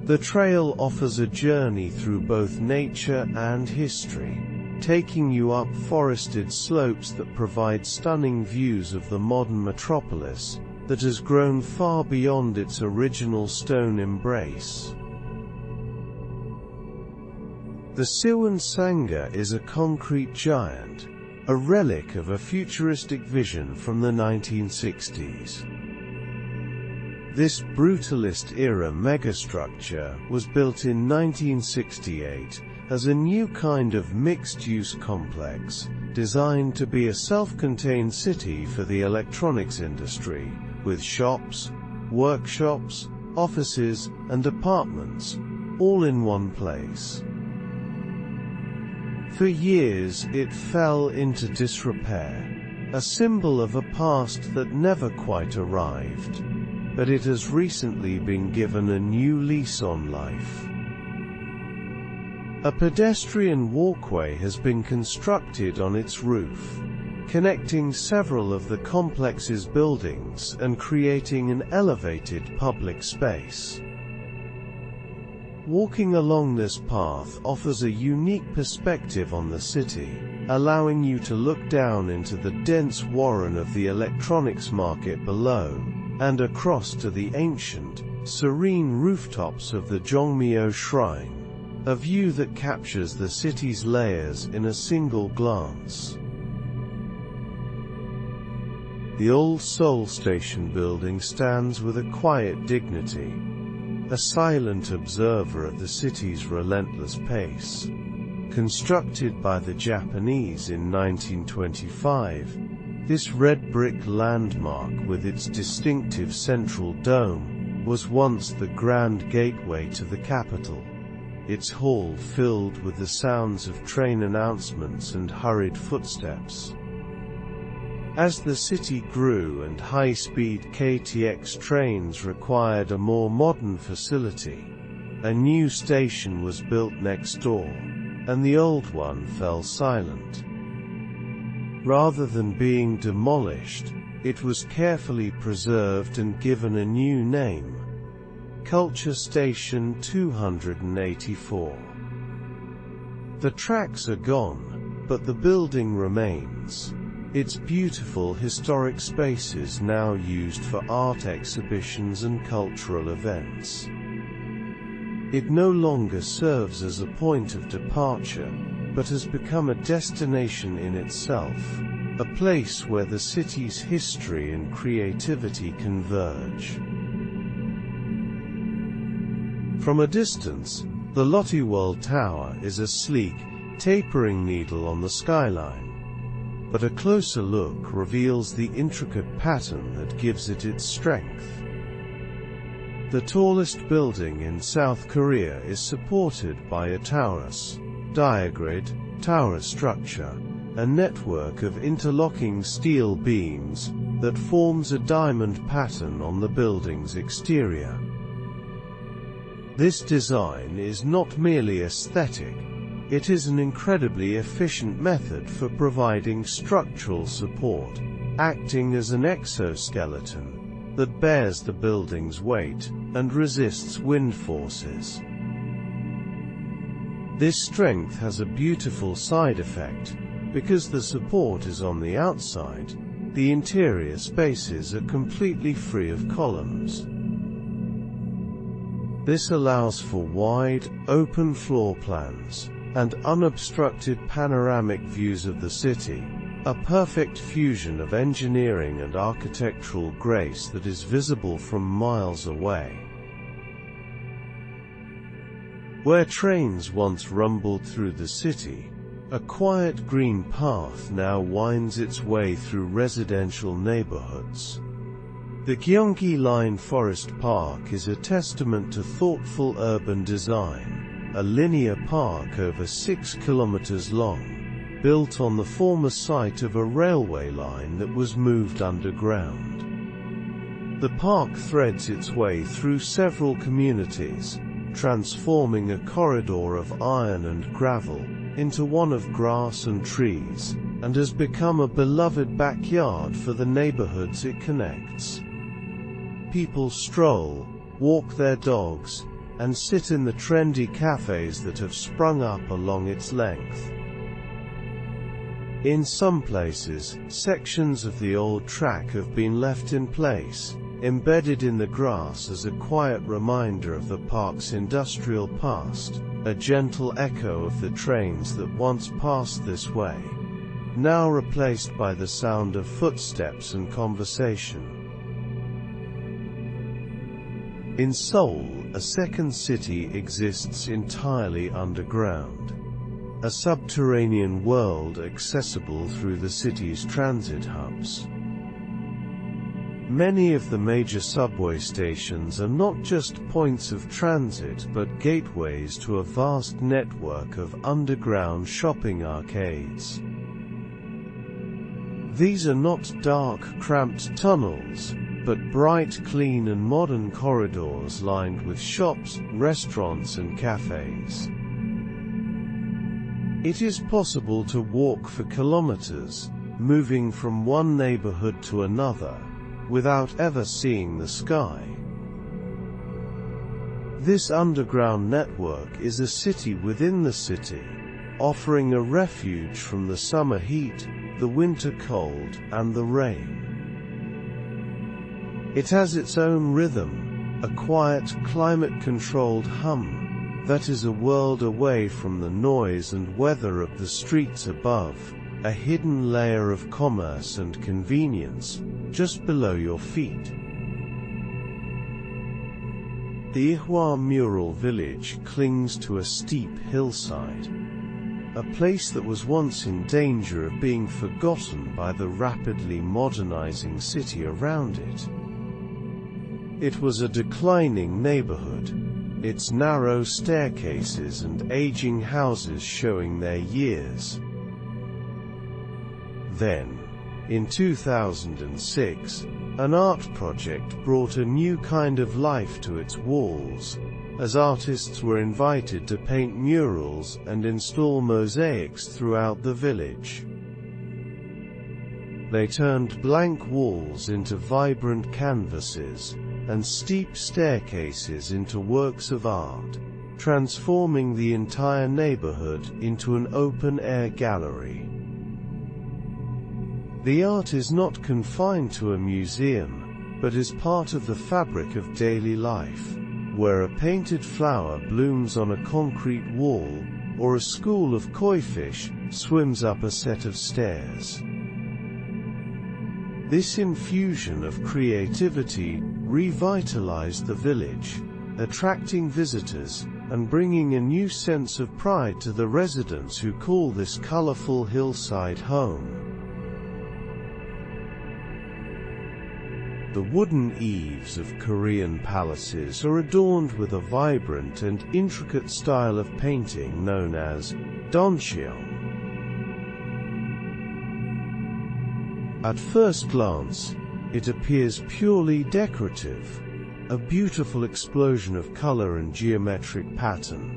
The trail offers a journey through both nature and history, taking you up forested slopes that provide stunning views of the modern metropolis that has grown far beyond its original stone embrace. The Seoul Sangha is a concrete giant, a relic of a futuristic vision from the 1960s. This brutalist-era megastructure was built in 1968 as a new kind of mixed-use complex, designed to be a self-contained city for the electronics industry, with shops, workshops, offices, and apartments, all in one place. For years it fell into disrepair, a symbol of a past that never quite arrived. But it has recently been given a new lease on life. A pedestrian walkway has been constructed on its roof, connecting several of the complex's buildings and creating an elevated public space. Walking along this path offers a unique perspective on the city, allowing you to look down into the dense warren of the electronics market below, and across to the ancient, serene rooftops of the Jongmyo Shrine, a view that captures the city's layers in a single glance. The old Seoul Station building stands with a quiet dignity, a silent observer of the city's relentless pace. Constructed by the Japanese in 1925, this red brick landmark with its distinctive central dome was once the grand gateway to the capital, its hall filled with the sounds of train announcements and hurried footsteps. As the city grew and high-speed KTX trains required a more modern facility, a new station was built next door, and the old one fell silent. Rather than being demolished, it was carefully preserved and given a new name: Culture Station 284. The tracks are gone, but the building remains, its beautiful historic spaces now used for art exhibitions and cultural events. It no longer serves as a point of departure, but has become a destination in itself, a place where the city's history and creativity converge. From a distance, the Lotte Tower is a sleek, tapering needle on the skyline, but a closer look reveals the intricate pattern that gives it its strength. The tallest building in South Korea is supported by a torus, diagrid, tower structure, a network of interlocking steel beams that forms a diamond pattern on the building's exterior. This design is not merely aesthetic, it is an incredibly efficient method for providing structural support, acting as an exoskeleton that bears the building's weight and resists wind forces. This strength has a beautiful side effect. Because the support is on the outside, the interior spaces are completely free of columns. This allows for wide, open floor plans, and unobstructed panoramic views of the city, a perfect fusion of engineering and architectural grace that is visible from miles away. Where trains once rumbled through the city, a quiet green path now winds its way through residential neighborhoods. The Gyeonggi Line Forest Park is a testament to thoughtful urban design, a linear park over 6 kilometers long, built on the former site of a railway line that was moved underground. The park threads its way through several communities, transforming a corridor of iron and gravel into one of grass and trees, and has become a beloved backyard for the neighborhoods it connects. People stroll, walk their dogs, and sit in the trendy cafes that have sprung up along its length. In some places, sections of the old track have been left in place, embedded in the grass as a quiet reminder of the park's industrial past, a gentle echo of the trains that once passed this way, now replaced by the sound of footsteps and conversation. In Seoul, a second city exists entirely underground. A subterranean world accessible through the city's transit hubs. Many of the major subway stations are not just points of transit but gateways to a vast network of underground shopping arcades. These are not dark, cramped tunnels, but bright, clean and modern corridors lined with shops, restaurants and cafes. It is possible to walk for kilometers, moving from one neighborhood to another, without ever seeing the sky. This underground network is a city within the city, offering a refuge from the summer heat, the winter cold, and the rain. It has its own rhythm, a quiet, climate-controlled hum, that is a world away from the noise and weather of the streets above, a hidden layer of commerce and convenience, just below your feet. The Ihwa Mural village clings to a steep hillside, a place that was once in danger of being forgotten by the rapidly modernizing city around it. It was a declining neighborhood, its narrow staircases and aging houses showing their years. Then, in 2006, an art project brought a new kind of life to its walls, as artists were invited to paint murals and install mosaics throughout the village. They turned blank walls into vibrant canvases, and steep staircases into works of art, transforming the entire neighborhood into an open-air gallery. The art is not confined to a museum, but is part of the fabric of daily life, where a painted flower blooms on a concrete wall, or a school of koi fish swims up a set of stairs. This infusion of creativity revitalized the village, attracting visitors, and bringing a new sense of pride to the residents who call this colorful hillside home. The wooden eaves of Korean palaces are adorned with a vibrant and intricate style of painting known as doncheon. At first glance, it appears purely decorative, a beautiful explosion of color and geometric pattern.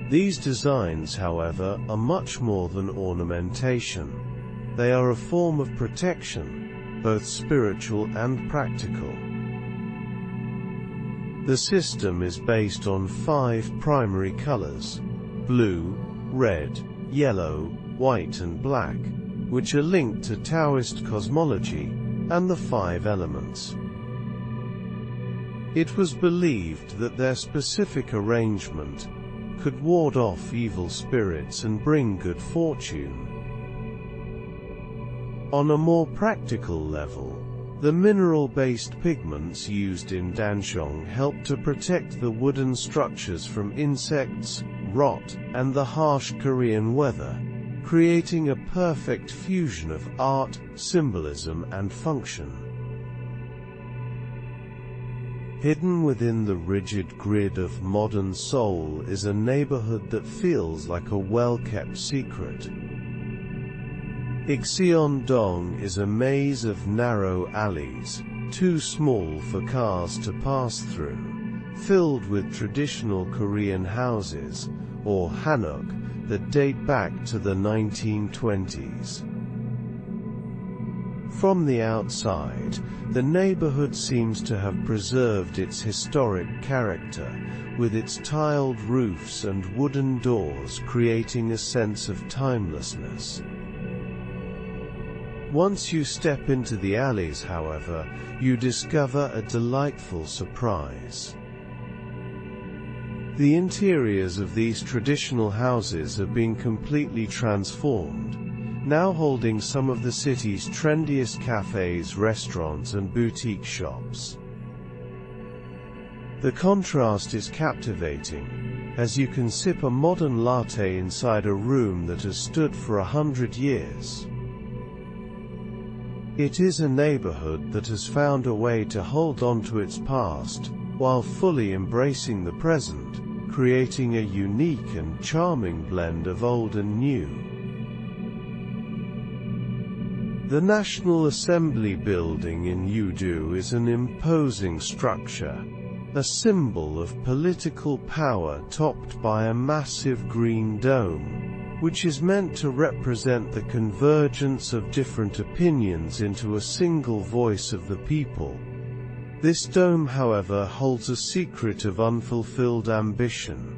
These designs, however, are much more than ornamentation. They are a form of protection, both spiritual and practical. The system is based on 5 primary colors: blue, red, yellow, white and black, which are linked to Taoist cosmology and the 5 elements. It was believed that their specific arrangement could ward off evil spirits and bring good fortune. On a more practical level, the mineral-based pigments used in dancheong help to protect the wooden structures from insects, rot, and the harsh Korean weather, creating a perfect fusion of art, symbolism, and function. Hidden within the rigid grid of modern Seoul is a neighborhood that feels like a well-kept secret. Ikseon-dong is a maze of narrow alleys, too small for cars to pass through, filled with traditional Korean houses, or hanok, that date back to the 1920s. From the outside, the neighborhood seems to have preserved its historic character, with its tiled roofs and wooden doors creating a sense of timelessness. Once you step into the alleys, however, you discover a delightful surprise. The interiors of these traditional houses have been completely transformed, now holding some of the city's trendiest cafes, restaurants, and boutique shops. The contrast is captivating, as you can sip a modern latte inside a room that has stood for 100 years. It is a neighborhood that has found a way to hold on to its past, while fully embracing the present, creating a unique and charming blend of old and new. The National Assembly building in Udo is an imposing structure, a symbol of political power topped by a massive green dome, which is meant to represent the convergence of different opinions into a single voice of the people. This dome, however, holds a secret of unfulfilled ambition.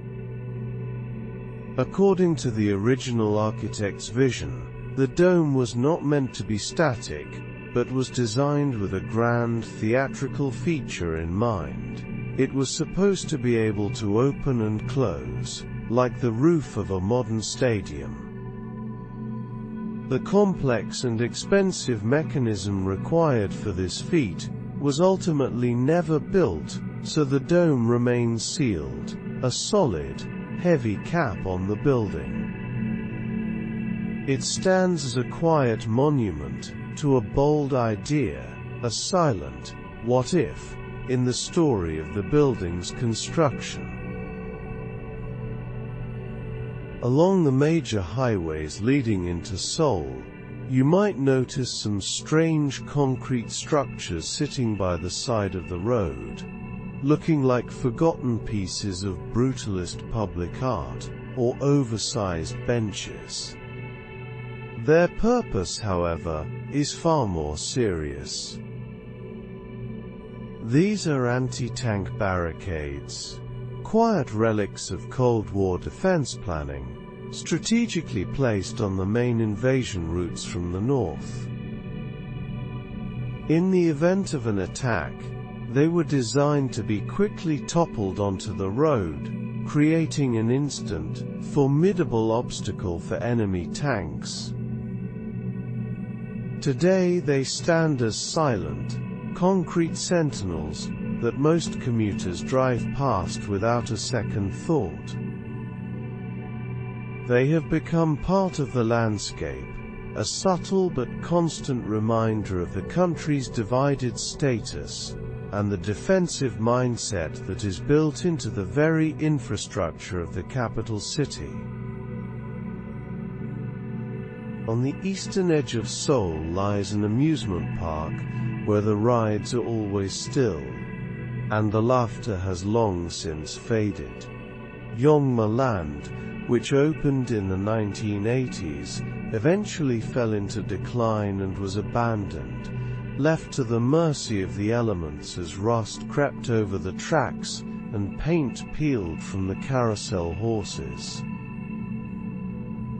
According to the original architect's vision, the dome was not meant to be static, but was designed with a grand theatrical feature in mind. It was supposed to be able to open and close, like the roof of a modern stadium. The complex and expensive mechanism required for this feat was ultimately never built, so the dome remains sealed, a solid, heavy cap on the building. It stands as a quiet monument to a bold idea, a silent what if, in the story of the building's construction. Along the major highways leading into Seoul, you might notice some strange concrete structures sitting by the side of the road, looking like forgotten pieces of brutalist public art, or oversized benches. Their purpose, however, is far more serious. These are anti-tank barricades, quiet relics of Cold War defense planning, strategically placed on the main invasion routes from the north. In the event of an attack, they were designed to be quickly toppled onto the road, creating an instant, formidable obstacle for enemy tanks. Today they stand as silent, concrete sentinels that most commuters drive past without a second thought. They have become part of the landscape, a subtle but constant reminder of the country's divided status, and the defensive mindset that is built into the very infrastructure of the capital city. On the eastern edge of Seoul lies an amusement park, where the rides are always still, and the laughter has long since faded. Yongma Land, which opened in the 1980s, eventually fell into decline and was abandoned, left to the mercy of the elements as rust crept over the tracks and paint peeled from the carousel horses.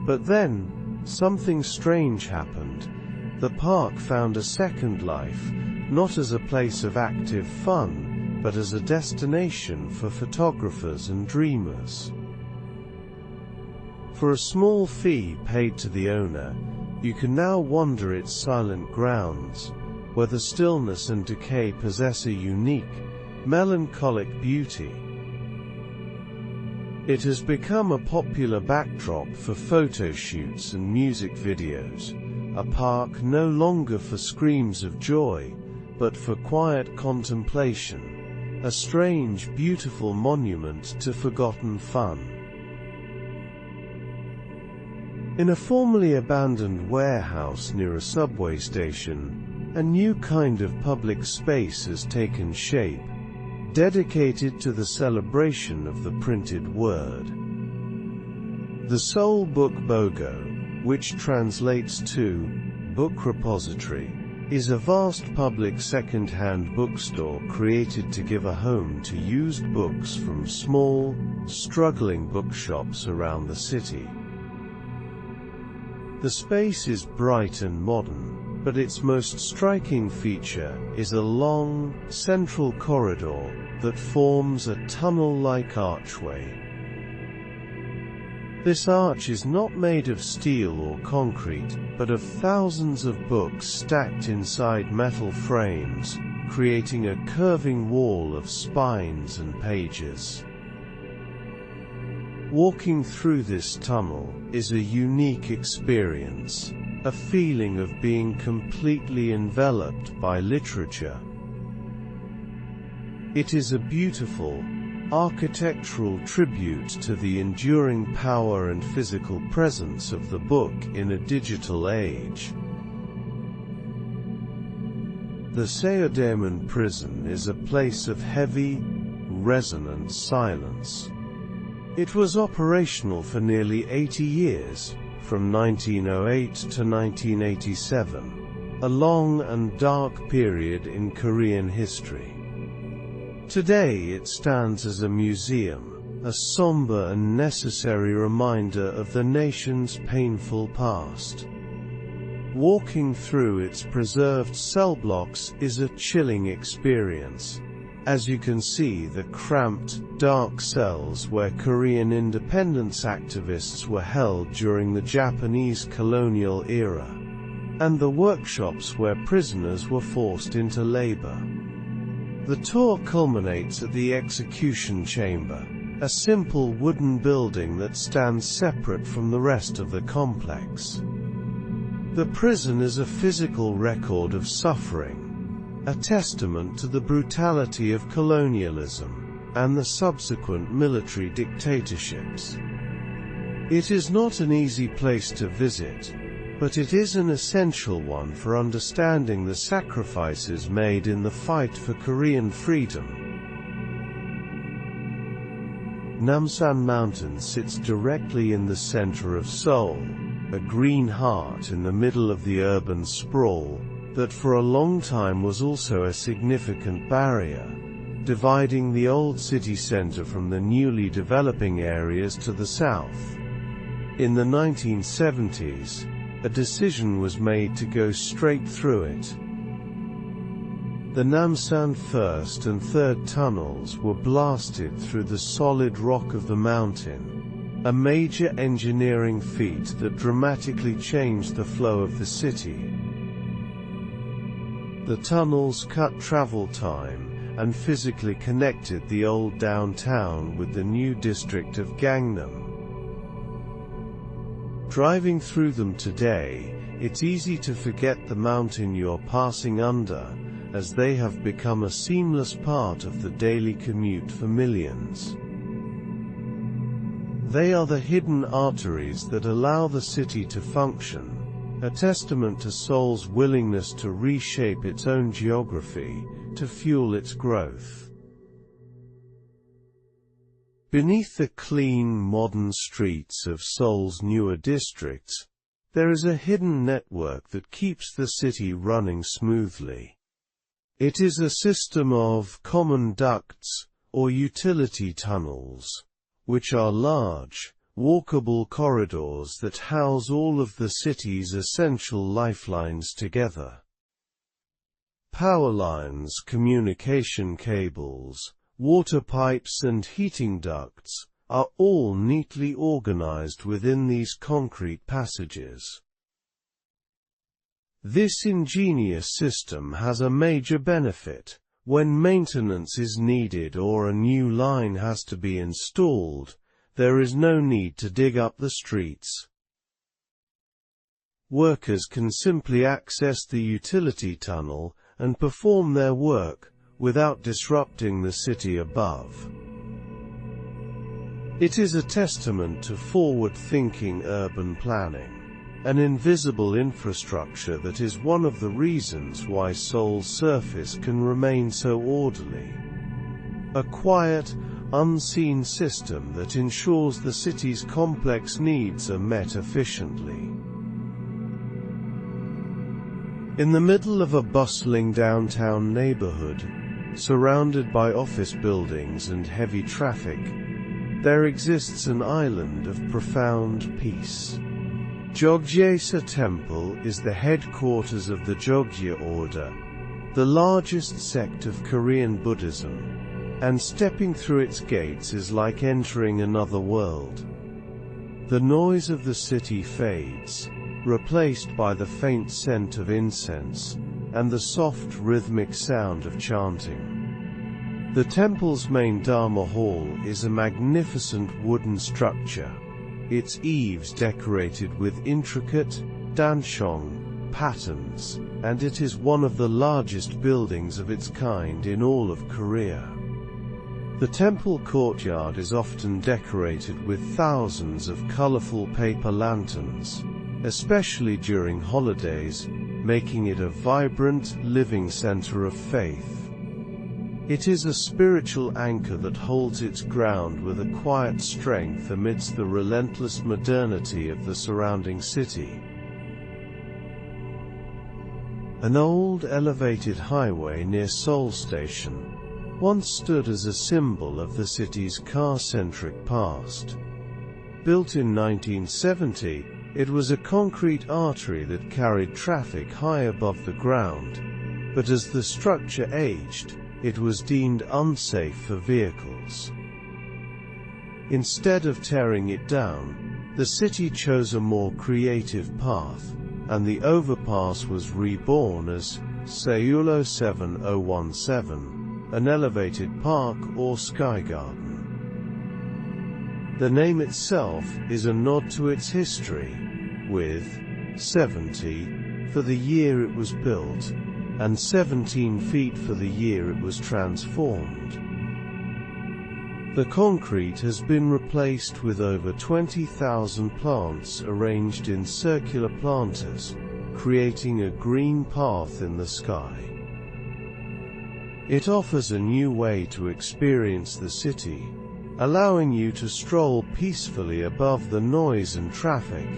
But then, something strange happened. The park found a second life, not as a place of active fun, but as a destination for photographers and dreamers. For a small fee paid to the owner, you can now wander its silent grounds, where the stillness and decay possess a unique, melancholic beauty. It has become a popular backdrop for photo shoots and music videos, a park no longer for screams of joy, but for quiet contemplation, a strange, beautiful monument to forgotten fun. In a formerly abandoned warehouse near a subway station, a new kind of public space has taken shape, dedicated to the celebration of the printed word. The Seoul Book BOGO, which translates to Book Repository, is a vast public second-hand bookstore created to give a home to used books from small, struggling bookshops around the city. The space is bright and modern, but its most striking feature is a long, central corridor that forms a tunnel-like archway. This arch is not made of steel or concrete, but of thousands of books stacked inside metal frames, creating a curving wall of spines and pages. Walking through this tunnel is a unique experience, a feeling of being completely enveloped by literature. It is a beautiful, architectural tribute to the enduring power and physical presence of the book in a digital age. The Subterranean prison is a place of heavy, resonant silence. It was operational for nearly 80 years, from 1908 to 1987, a long and dark period in Korean history. Today it stands as a museum, a somber and necessary reminder of the nation's painful past. Walking through its preserved cell blocks is a chilling experience. As you can see the cramped, dark cells where Korean independence activists were held during the Japanese colonial era, and the workshops where prisoners were forced into labor. The tour culminates at the execution chamber, a simple wooden building that stands separate from the rest of the complex. The prison is a physical record of suffering, a testament to the brutality of colonialism and the subsequent military dictatorships. It is not an easy place to visit, but it is an essential one for understanding the sacrifices made in the fight for Korean freedom. Namsan Mountain sits directly in the center of Seoul, a green heart in the middle of the urban sprawl that for a long time was also a significant barrier, dividing the old city center from the newly developing areas to the south. In the 1970s, a decision was made to go straight through it. The Namsan First and Third tunnels were blasted through the solid rock of the mountain, a major engineering feat that dramatically changed the flow of the city. The tunnels cut travel time and physically connected the old downtown with the new district of Gangnam. Driving through them today, it's easy to forget the mountain you're passing under, as they have become a seamless part of the daily commute for millions. They are the hidden arteries that allow the city to function, a testament to Seoul's willingness to reshape its own geography, to fuel its growth. Beneath the clean, modern streets of Seoul's newer districts, there is a hidden network that keeps the city running smoothly. It is a system of common ducts, or utility tunnels, which are large, walkable corridors that house all of the city's essential lifelines together. Power lines, communication cables, water pipes and heating ducts are all neatly organized within these concrete passages. This ingenious system has a major benefit. When maintenance is needed or a new line has to be installed, there is no need to dig up the streets. Workers can simply access the utility tunnel and perform their work, without disrupting the city above. It is a testament to forward-thinking urban planning, an invisible infrastructure that is one of the reasons why Seoul's surface can remain so orderly. A quiet, unseen system that ensures the city's complex needs are met efficiently. In the middle of a bustling downtown neighborhood, surrounded by office buildings and heavy traffic, there exists an island of profound peace. Jogye Temple is the headquarters of the Jogye Order, the largest sect of Korean Buddhism, and stepping through its gates is like entering another world. The noise of the city fades, replaced by the faint scent of incense, and the soft rhythmic sound of chanting. The temple's main Dharma hall is a magnificent wooden structure, its eaves decorated with intricate, danshong patterns, and it is one of the largest buildings of its kind in all of Korea. The temple courtyard is often decorated with thousands of colorful paper lanterns, especially during holidays, making it a vibrant, living center of faith. It is a spiritual anchor that holds its ground with a quiet strength amidst the relentless modernity of the surrounding city. An old elevated highway near Seoul Station once stood as a symbol of the city's car-centric past. Built in 1970, it was a concrete artery that carried traffic high above the ground, but as the structure aged, it was deemed unsafe for vehicles. Instead of tearing it down, the city chose a more creative path, and the overpass was reborn as Seoul 7017, an elevated park or sky garden. The name itself is a nod to its history, with 70 for the year it was built, and 17 feet for the year it was transformed. The concrete has been replaced with over 20,000 plants arranged in circular planters, creating a green path in the sky. It offers a new way to experience the city, allowing you to stroll peacefully above the noise and traffic,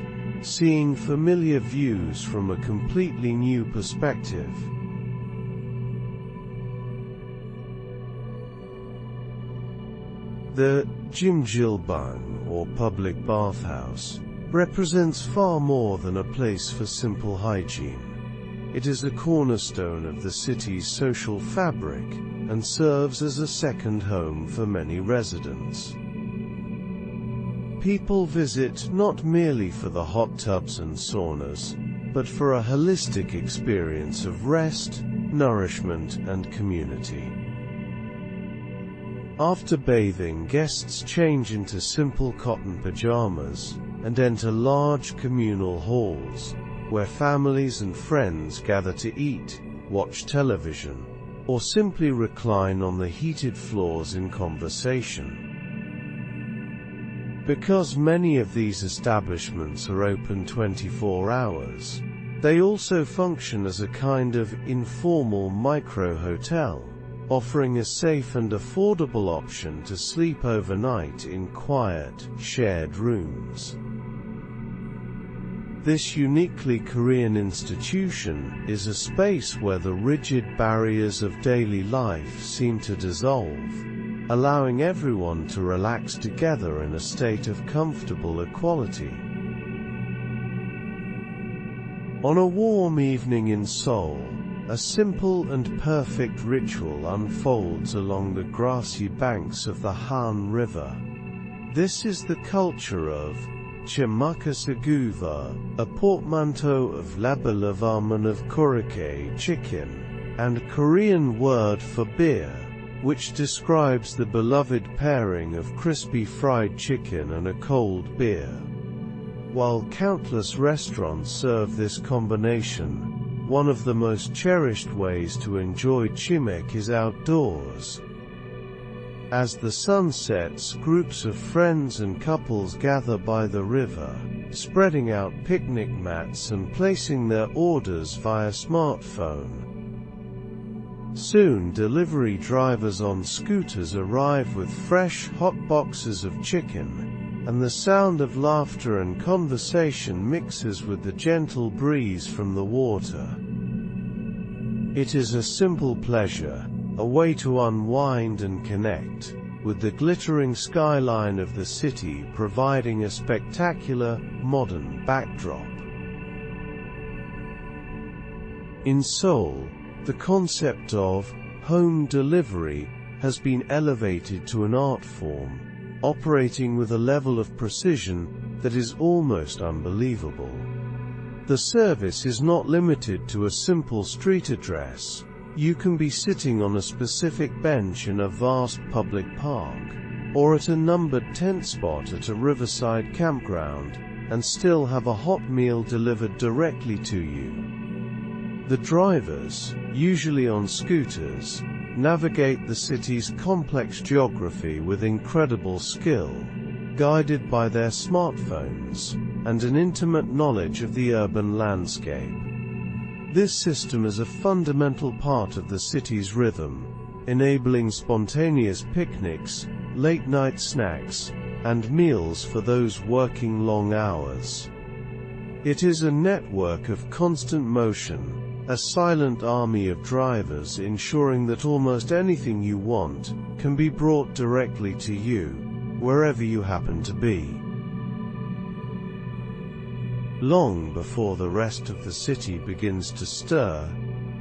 seeing familiar views from a completely new perspective. The Jimjilbang, or public bathhouse, represents far more than a place for simple hygiene. It is a cornerstone of the city's social fabric, and serves as a second home for many residents. People visit not merely for the hot tubs and saunas, but for a holistic experience of rest, nourishment, and community. After bathing, guests change into simple cotton pajamas, and enter large communal halls, where families and friends gather to eat, watch television, or simply recline on the heated floors in conversation. Because many of these establishments are open 24 hours, they also function as a kind of informal micro-hotel, offering a safe and affordable option to sleep overnight in quiet, shared rooms. This uniquely Korean institution is a space where the rigid barriers of daily life seem to dissolve, allowing everyone to relax together in a state of comfortable equality. On a warm evening in Seoul, a simple and perfect ritual unfolds along the grassy banks of the Han River. This is the culture of Chimakasaguva, a portmanteau of labalavaman of korokke chicken, and Korean word for beer, which describes the beloved pairing of crispy fried chicken and a cold beer. While countless restaurants serve this combination, one of the most cherished ways to enjoy chimek is outdoors. As the sun sets, groups of friends and couples gather by the river, spreading out picnic mats and placing their orders via smartphone. Soon delivery drivers on scooters arrive with fresh, hot boxes of chicken, and the sound of laughter and conversation mixes with the gentle breeze from the water. It is a simple pleasure, a way to unwind and connect, with the glittering skyline of the city providing a spectacular, modern backdrop. In Seoul, the concept of home delivery has been elevated to an art form, operating with a level of precision that is almost unbelievable. The service is not limited to a simple street address. You can be sitting on a specific bench in a vast public park, or at a numbered tent spot at a riverside campground, and still have a hot meal delivered directly to you. The drivers, usually on scooters, navigate the city's complex geography with incredible skill, guided by their smartphones, and an intimate knowledge of the urban landscape. This system is a fundamental part of the city's rhythm, enabling spontaneous picnics, late-night snacks, and meals for those working long hours. It is a network of constant motion, a silent army of drivers ensuring that almost anything you want can be brought directly to you, wherever you happen to be. Long before the rest of the city begins to stir,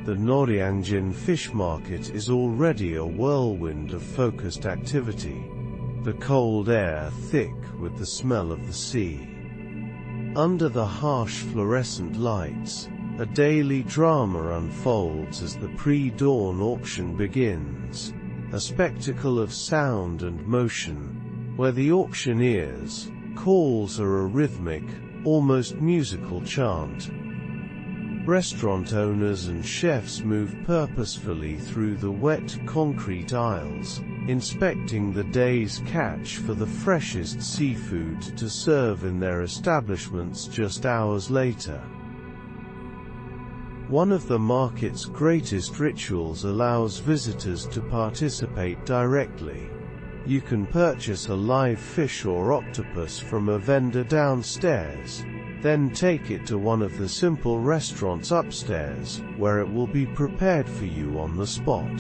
the Noryangjin fish market is already a whirlwind of focused activity, the cold air thick with the smell of the sea. Under the harsh fluorescent lights, a daily drama unfolds as the pre-dawn auction begins, a spectacle of sound and motion, where the auctioneer's calls are a rhythmic, almost musical chant. Restaurant owners and chefs move purposefully through the wet concrete aisles, inspecting the day's catch for the freshest seafood to serve in their establishments just hours later. One of the market's greatest rituals allows visitors to participate directly. You can purchase a live fish or octopus from a vendor downstairs, then take it to one of the simple restaurants upstairs, where it will be prepared for you on the spot.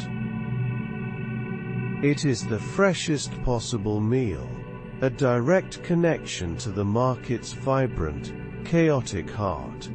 It is the freshest possible meal, a direct connection to the market's vibrant, chaotic heart.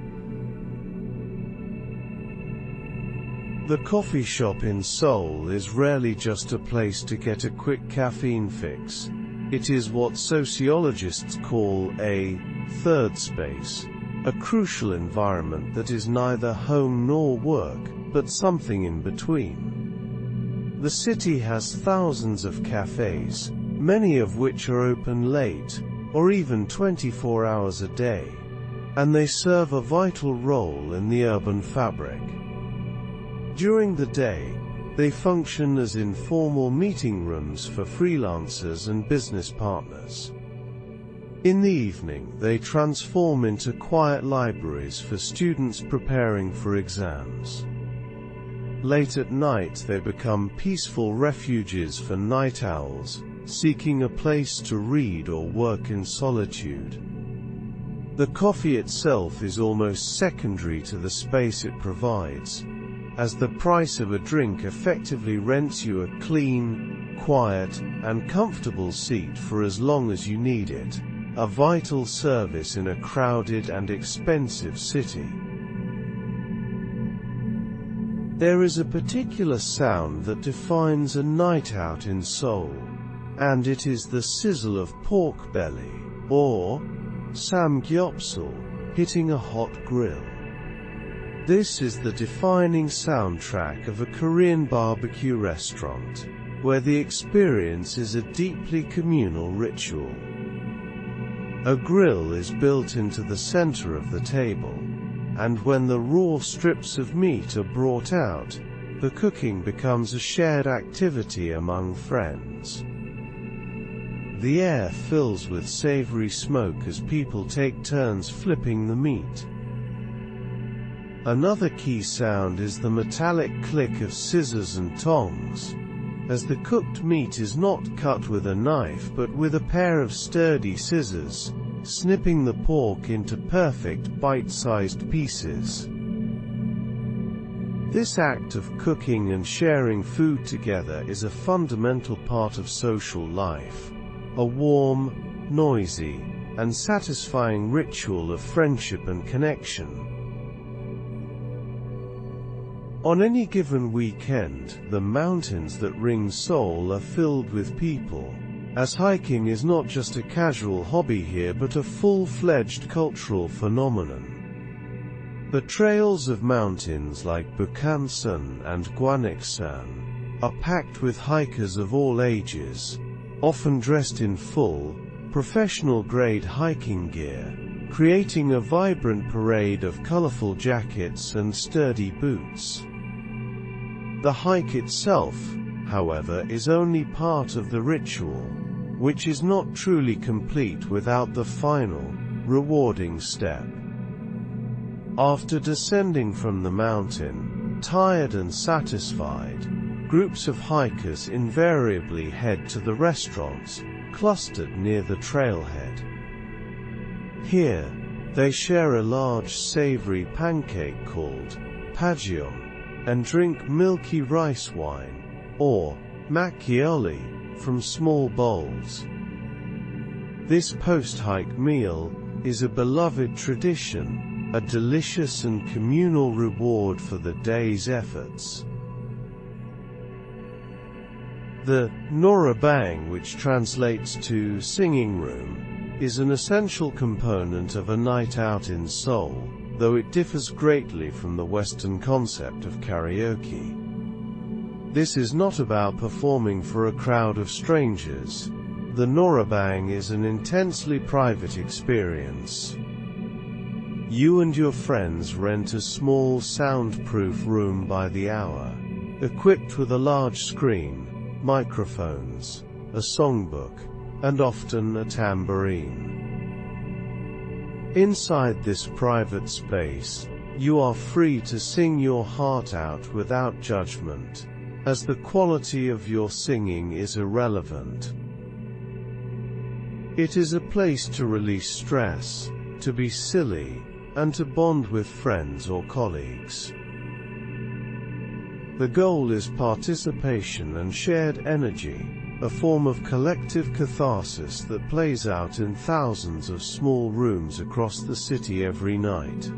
The coffee shop in Seoul is rarely just a place to get a quick caffeine fix. It is what sociologists call a third space, a crucial environment that is neither home nor work, but something in between. The city has thousands of cafes, many of which are open late, or even 24 hours a day, and they serve a vital role in the urban fabric. During the day, they function as informal meeting rooms for freelancers and business partners. In the evening, they transform into quiet libraries for students preparing for exams. Late at night, they become peaceful refuges for night owls, seeking a place to read or work in solitude. The coffee itself is almost secondary to the space it provides, as the price of a drink effectively rents you a clean, quiet, and comfortable seat for as long as you need it, a vital service in a crowded and expensive city. There is a particular sound that defines a night out in Seoul, and it is the sizzle of pork belly, or samgyeopsal, hitting a hot grill. This is the defining soundtrack of a Korean barbecue restaurant, where the experience is a deeply communal ritual. A grill is built into the center of the table, and when the raw strips of meat are brought out, the cooking becomes a shared activity among friends. The air fills with savory smoke as people take turns flipping the meat. Another key sound is the metallic click of scissors and tongs, as the cooked meat is not cut with a knife but with a pair of sturdy scissors, snipping the pork into perfect bite-sized pieces. This act of cooking and sharing food together is a fundamental part of social life, a warm, noisy, and satisfying ritual of friendship and connection. On any given weekend, the mountains that ring Seoul are filled with people, as hiking is not just a casual hobby here but a full-fledged cultural phenomenon. The trails of mountains like Bukhansan and Gwaneksan are packed with hikers of all ages, often dressed in full, professional-grade hiking gear, creating a vibrant parade of colorful jackets and sturdy boots. The hike itself, however, is only part of the ritual, which is not truly complete without the final, rewarding step. After descending from the mountain, tired and satisfied, groups of hikers invariably head to the restaurants, clustered near the trailhead. Here, they share a large savory pancake called pajeong, and drink milky rice wine, or makgeolli, from small bowls. This post-hike meal is a beloved tradition, a delicious and communal reward for the day's efforts. The noraebang, which translates to singing room, is an essential component of a night out in Seoul, though it differs greatly from the Western concept of karaoke. This is not about performing for a crowd of strangers. The noraebang is an intensely private experience. You and your friends rent a small soundproof room by the hour, equipped with a large screen, microphones, a songbook, and often a tambourine. Inside this private space, you are free to sing your heart out without judgment, as the quality of your singing is irrelevant. It is a place to release stress, to be silly, and to bond with friends or colleagues. The goal is participation and shared energy, a form of collective catharsis that plays out in thousands of small rooms across the city every night.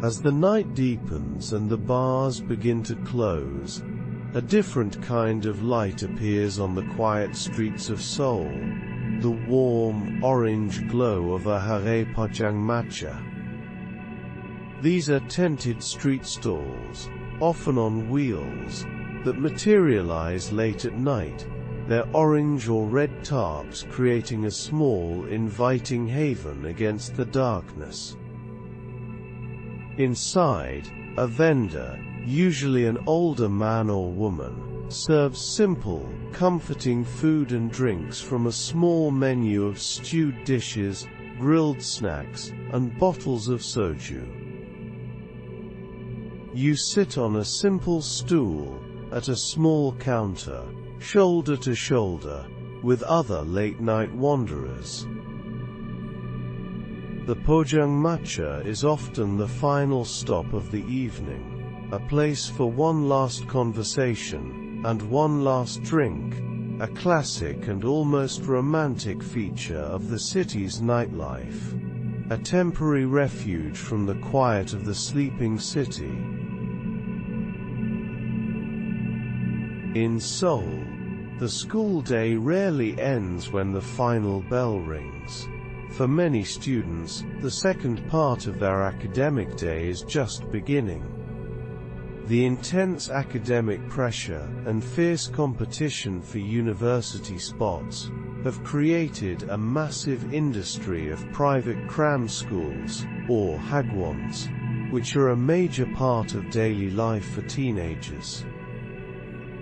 As the night deepens and the bars begin to close, a different kind of light appears on the quiet streets of Seoul, the warm, orange glow of unhurried pojangmacha. These are tented street stalls, often on wheels, that materialize late at night, their orange or red tarps creating a small, inviting haven against the darkness. Inside, a vendor, usually an older man or woman, serves simple, comforting food and drinks from a small menu of stewed dishes, grilled snacks, and bottles of soju. You sit on a simple stool, at a small counter, shoulder to shoulder, with other late-night wanderers. The pojangmacha is often the final stop of the evening, a place for one last conversation, and one last drink, a classic and almost romantic feature of the city's nightlife, a temporary refuge from the quiet of the sleeping city. In Seoul, the school day rarely ends when the final bell rings. For many students, the second part of their academic day is just beginning. The intense academic pressure and fierce competition for university spots have created a massive industry of private cram schools, or hagwons, which are a major part of daily life for teenagers.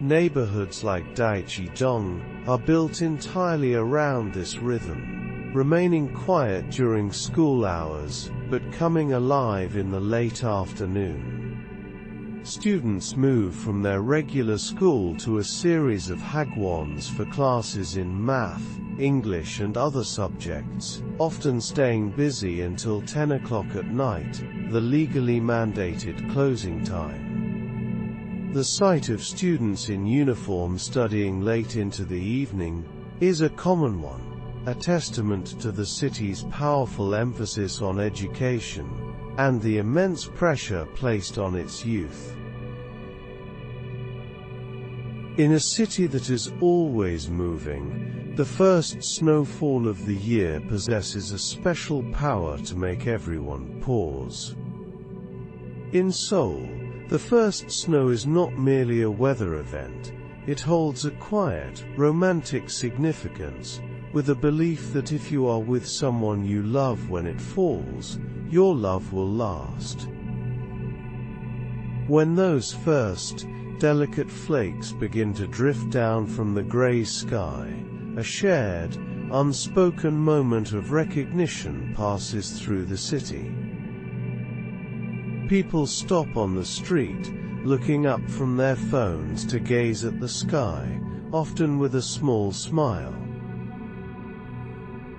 Neighborhoods like Daeji-dong are built entirely around this rhythm, remaining quiet during school hours, but coming alive in the late afternoon. Students move from their regular school to a series of hagwons for classes in math, English and other subjects, often staying busy until 10 o'clock at night, the legally mandated closing time. The sight of students in uniform studying late into the evening is a common one, a testament to the city's powerful emphasis on education and the immense pressure placed on its youth. In a city that is always moving, the first snowfall of the year possesses a special power to make everyone pause. In Seoul, the first snow is not merely a weather event, it holds a quiet, romantic significance, with a belief that if you are with someone you love when it falls, your love will last. When those first, delicate flakes begin to drift down from the gray sky, a shared, unspoken moment of recognition passes through the city. People stop on the street, looking up from their phones to gaze at the sky, often with a small smile.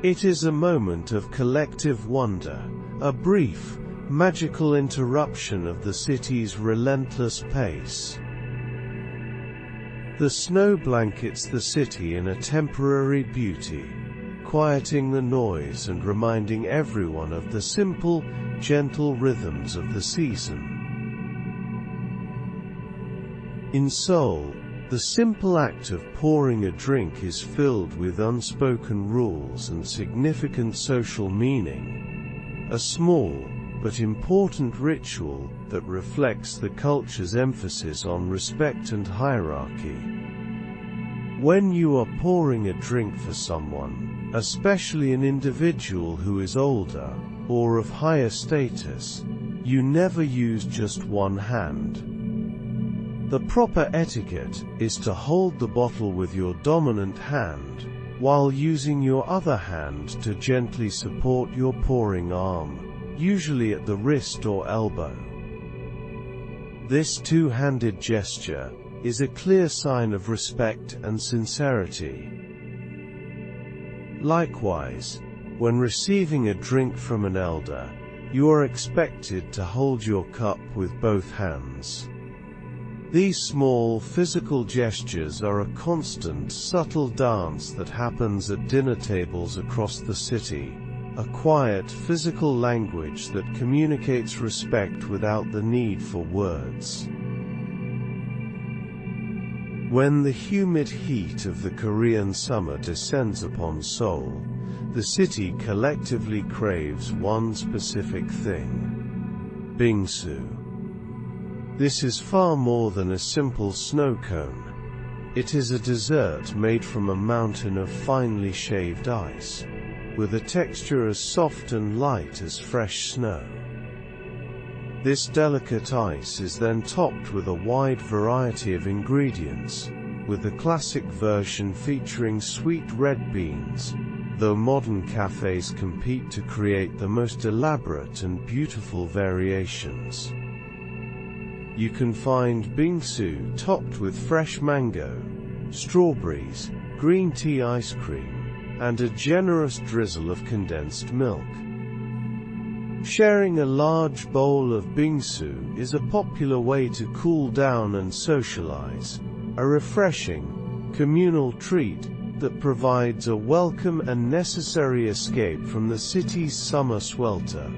It is a moment of collective wonder, a brief, magical interruption of the city's relentless pace. The snow blankets the city in a temporary beauty, quieting the noise and reminding everyone of the simple, gentle rhythms of the season. In Seoul, the simple act of pouring a drink is filled with unspoken rules and significant social meaning, a small but important ritual that reflects the culture's emphasis on respect and hierarchy. When you are pouring a drink for someone, especially an individual who is older or of higher status, you never use just one hand. The proper etiquette is to hold the bottle with your dominant hand, while using your other hand to gently support your pouring arm, usually at the wrist or elbow. This two-handed gesture is a clear sign of respect and sincerity. Likewise, when receiving a drink from an elder, you are expected to hold your cup with both hands. These small physical gestures are a constant, subtle dance that happens at dinner tables across the city, a quiet physical language that communicates respect without the need for words. When the humid heat of the Korean summer descends upon Seoul, the city collectively craves one specific thing: bingsu. This is far more than a simple snow cone. It is a dessert made from a mountain of finely shaved ice, with a texture as soft and light as fresh snow. This delicate ice is then topped with a wide variety of ingredients, with the classic version featuring sweet red beans, though modern cafes compete to create the most elaborate and beautiful variations. You can find bingsu topped with fresh mango, strawberries, green tea ice cream, and a generous drizzle of condensed milk. Sharing a large bowl of bingsu is a popular way to cool down and socialize, a refreshing, communal treat that provides a welcome and necessary escape from the city's summer swelter.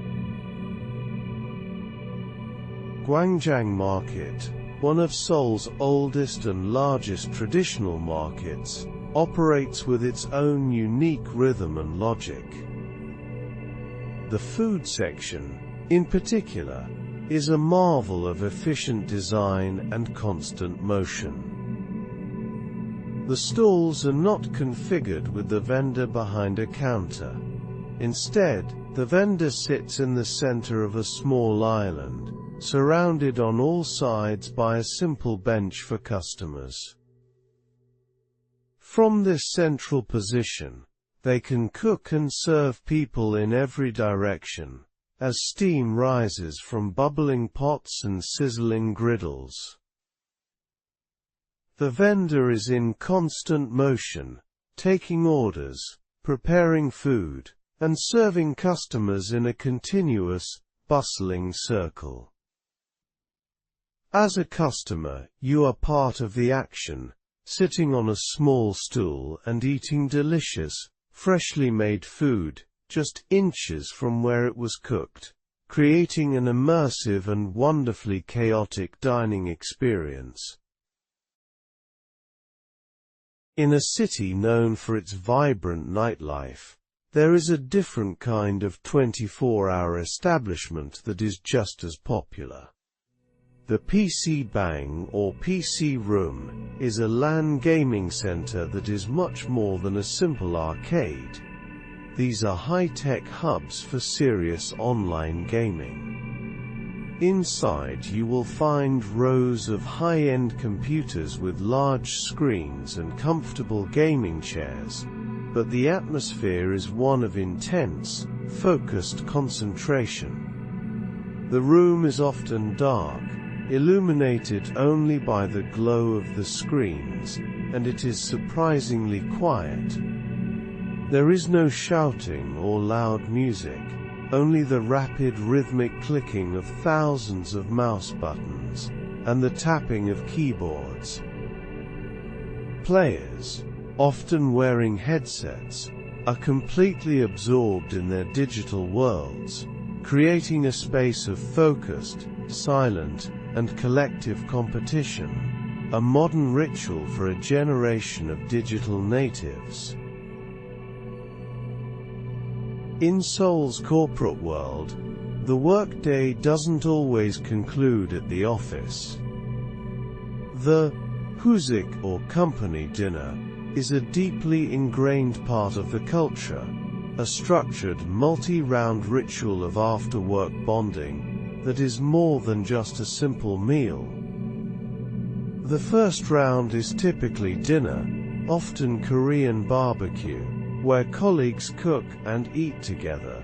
Gwangjang Market, one of Seoul's oldest and largest traditional markets, operates with its own unique rhythm and logic. The food section, in particular, is a marvel of efficient design and constant motion. The stalls are not configured with the vendor behind a counter. Instead, the vendor sits in the center of a small island, surrounded on all sides by a simple bench for customers. From this central position, they can cook and serve people in every direction, as steam rises from bubbling pots and sizzling griddles. The vendor is in constant motion, taking orders, preparing food, and serving customers in a continuous, bustling circle. As a customer, you are part of the action, sitting on a small stool and eating delicious, freshly made food, just inches from where it was cooked, creating an immersive and wonderfully chaotic dining experience. In a city known for its vibrant nightlife, there is a different kind of 24-hour establishment that is just as popular. The PC Bang or PC Room is a LAN gaming center that is much more than a simple arcade. These are high-tech hubs for serious online gaming. Inside you will find rows of high-end computers with large screens and comfortable gaming chairs, but the atmosphere is one of intense, focused concentration. The room is often dark, illuminated only by the glow of the screens, and it is surprisingly quiet. There is no shouting or loud music, only the rapid rhythmic clicking of thousands of mouse buttons, and the tapping of keyboards. Players, often wearing headsets, are completely absorbed in their digital worlds, creating a space of focused, silent, and collective competition, a modern ritual for a generation of digital natives. In Seoul's corporate world, the workday doesn't always conclude at the office. The husik or company dinner is a deeply ingrained part of the culture, a structured multi-round ritual of after-work bonding that is more than just a simple meal. The first round is typically dinner, often Korean barbecue, where colleagues cook and eat together.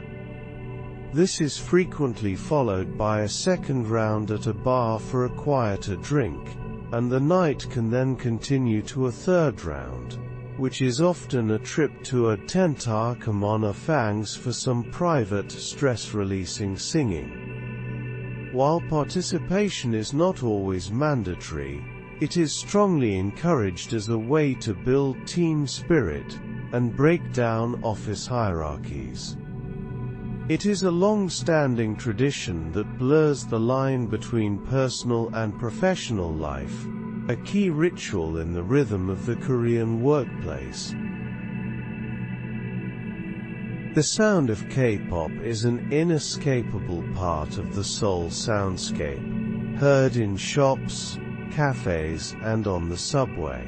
This is frequently followed by a second round at a bar for a quieter drink, and the night can then continue to a third round, which is often a trip to a tenta kemona fangs for some private stress-releasing singing. While participation is not always mandatory, it is strongly encouraged as a way to build team spirit and break down office hierarchies. It is a long-standing tradition that blurs the line between personal and professional life, a key ritual in the rhythm of the Korean workplace. The sound of K-pop is an inescapable part of the Seoul soundscape, heard in shops, cafes, and on the subway.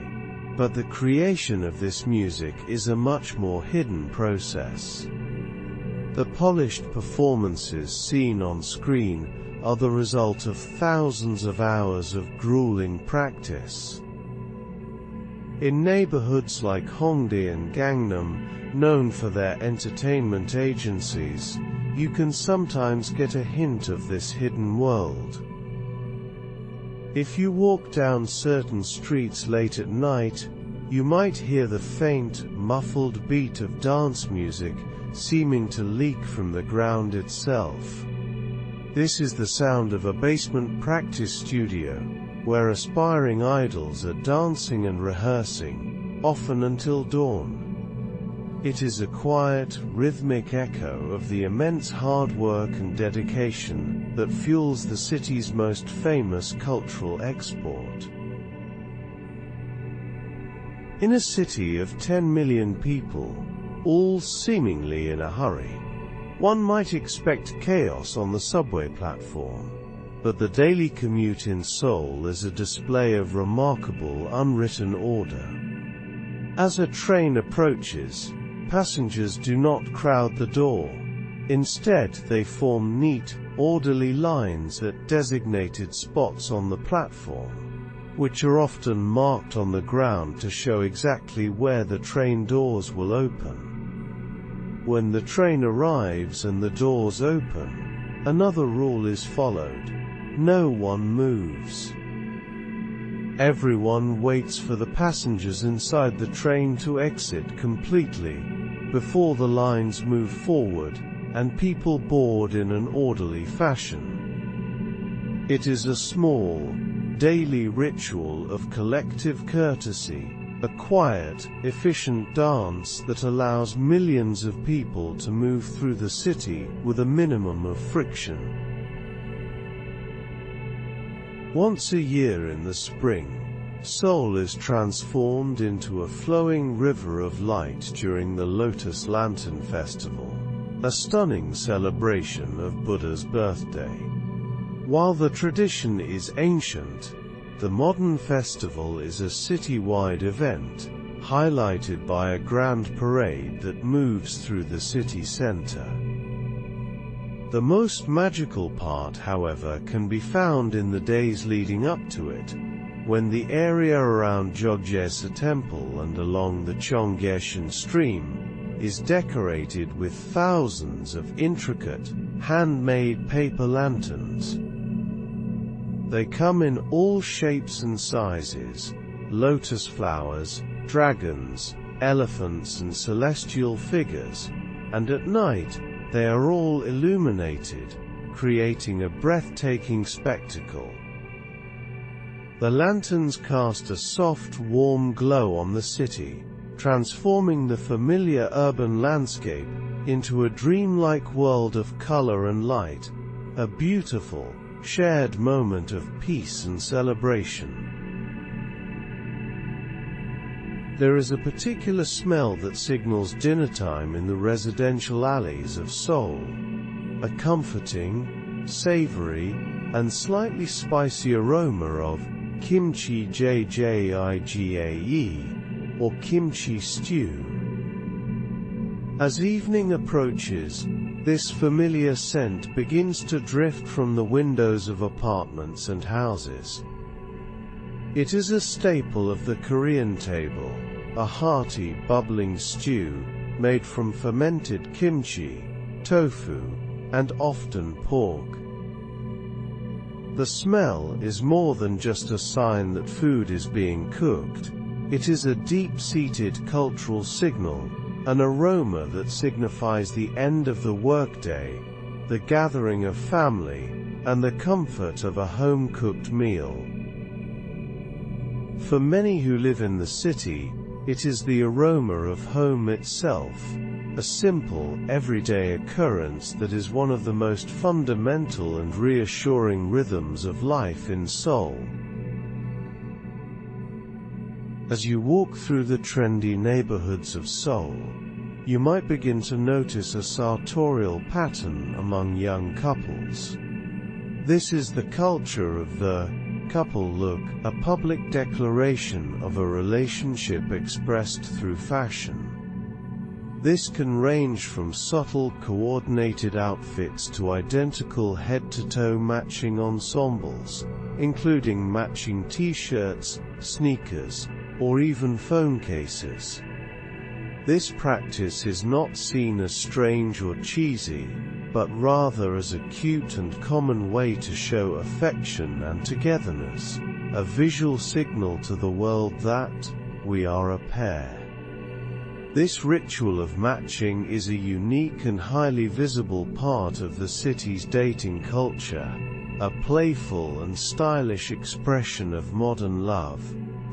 But the creation of this music is a much more hidden process. The polished performances seen on screen are the result of thousands of hours of grueling practice. In neighborhoods like Hongdae and Gangnam, known for their entertainment agencies, you can sometimes get a hint of this hidden world. If you walk down certain streets late at night, you might hear the faint, muffled beat of dance music seeming to leak from the ground itself. This is the sound of a basement practice studio, where aspiring idols are dancing and rehearsing, often until dawn. It is a quiet, rhythmic echo of the immense hard work and dedication that fuels the city's most famous cultural export. In a city of 10 million people, all seemingly in a hurry, one might expect chaos on the subway platform. But the daily commute in Seoul is a display of remarkable unwritten order. As a train approaches, Passengers do not crowd the door. Instead, they form neat, orderly lines at designated spots on the platform, which are often marked on the ground to show exactly where the train doors will open. When the train arrives and the doors open, another rule is followed: no one moves. Everyone waits for the passengers inside the train to exit completely, before the lines move forward, and people board in an orderly fashion. It is a small, daily ritual of collective courtesy, a quiet, efficient dance that allows millions of people to move through the city with a minimum of friction. Once a year in the spring, Seoul is transformed into a flowing river of light during the Lotus Lantern Festival, a stunning celebration of Buddha's birthday. While the tradition is ancient, the modern festival is a city-wide event, highlighted by a grand parade that moves through the city center. The most magical part, however, can be found in the days leading up to it, when the area around Jogyesa Temple and along the Cheonggyecheon stream is decorated with thousands of intricate, handmade paper lanterns. They come in all shapes and sizes: lotus flowers, dragons, elephants and celestial figures, and at night, they are all illuminated, creating a breathtaking spectacle. The lanterns cast a soft, warm glow on the city, transforming the familiar urban landscape into a dreamlike world of color and light, a beautiful, shared moment of peace and celebration. There is a particular smell that signals dinnertime in the residential alleys of Seoul, a comforting, savory, and slightly spicy aroma of kimchi jjigae, or kimchi stew. As evening approaches, this familiar scent begins to drift from the windows of apartments and houses. It is a staple of the Korean table, a hearty, bubbling stew, made from fermented kimchi, tofu, and often pork. The smell is more than just a sign that food is being cooked. It is a deep-seated cultural signal, an aroma that signifies the end of the workday, the gathering of family, and the comfort of a home-cooked meal. For many who live in the city, it is the aroma of home itself, a simple, everyday occurrence that is one of the most fundamental and reassuring rhythms of life in Seoul. As you walk through the trendy neighborhoods of Seoul, you might begin to notice a sartorial pattern among young couples. This is the culture of the couple look, a public declaration of a relationship expressed through fashion. This can range from subtle coordinated outfits to identical head-to-toe matching ensembles, including matching t-shirts, sneakers, or even phone cases. This practice is not seen as strange or cheesy, but rather as a cute and common way to show affection and togetherness, a visual signal to the world that we are a pair. This ritual of matching is a unique and highly visible part of the city's dating culture, a playful and stylish expression of modern love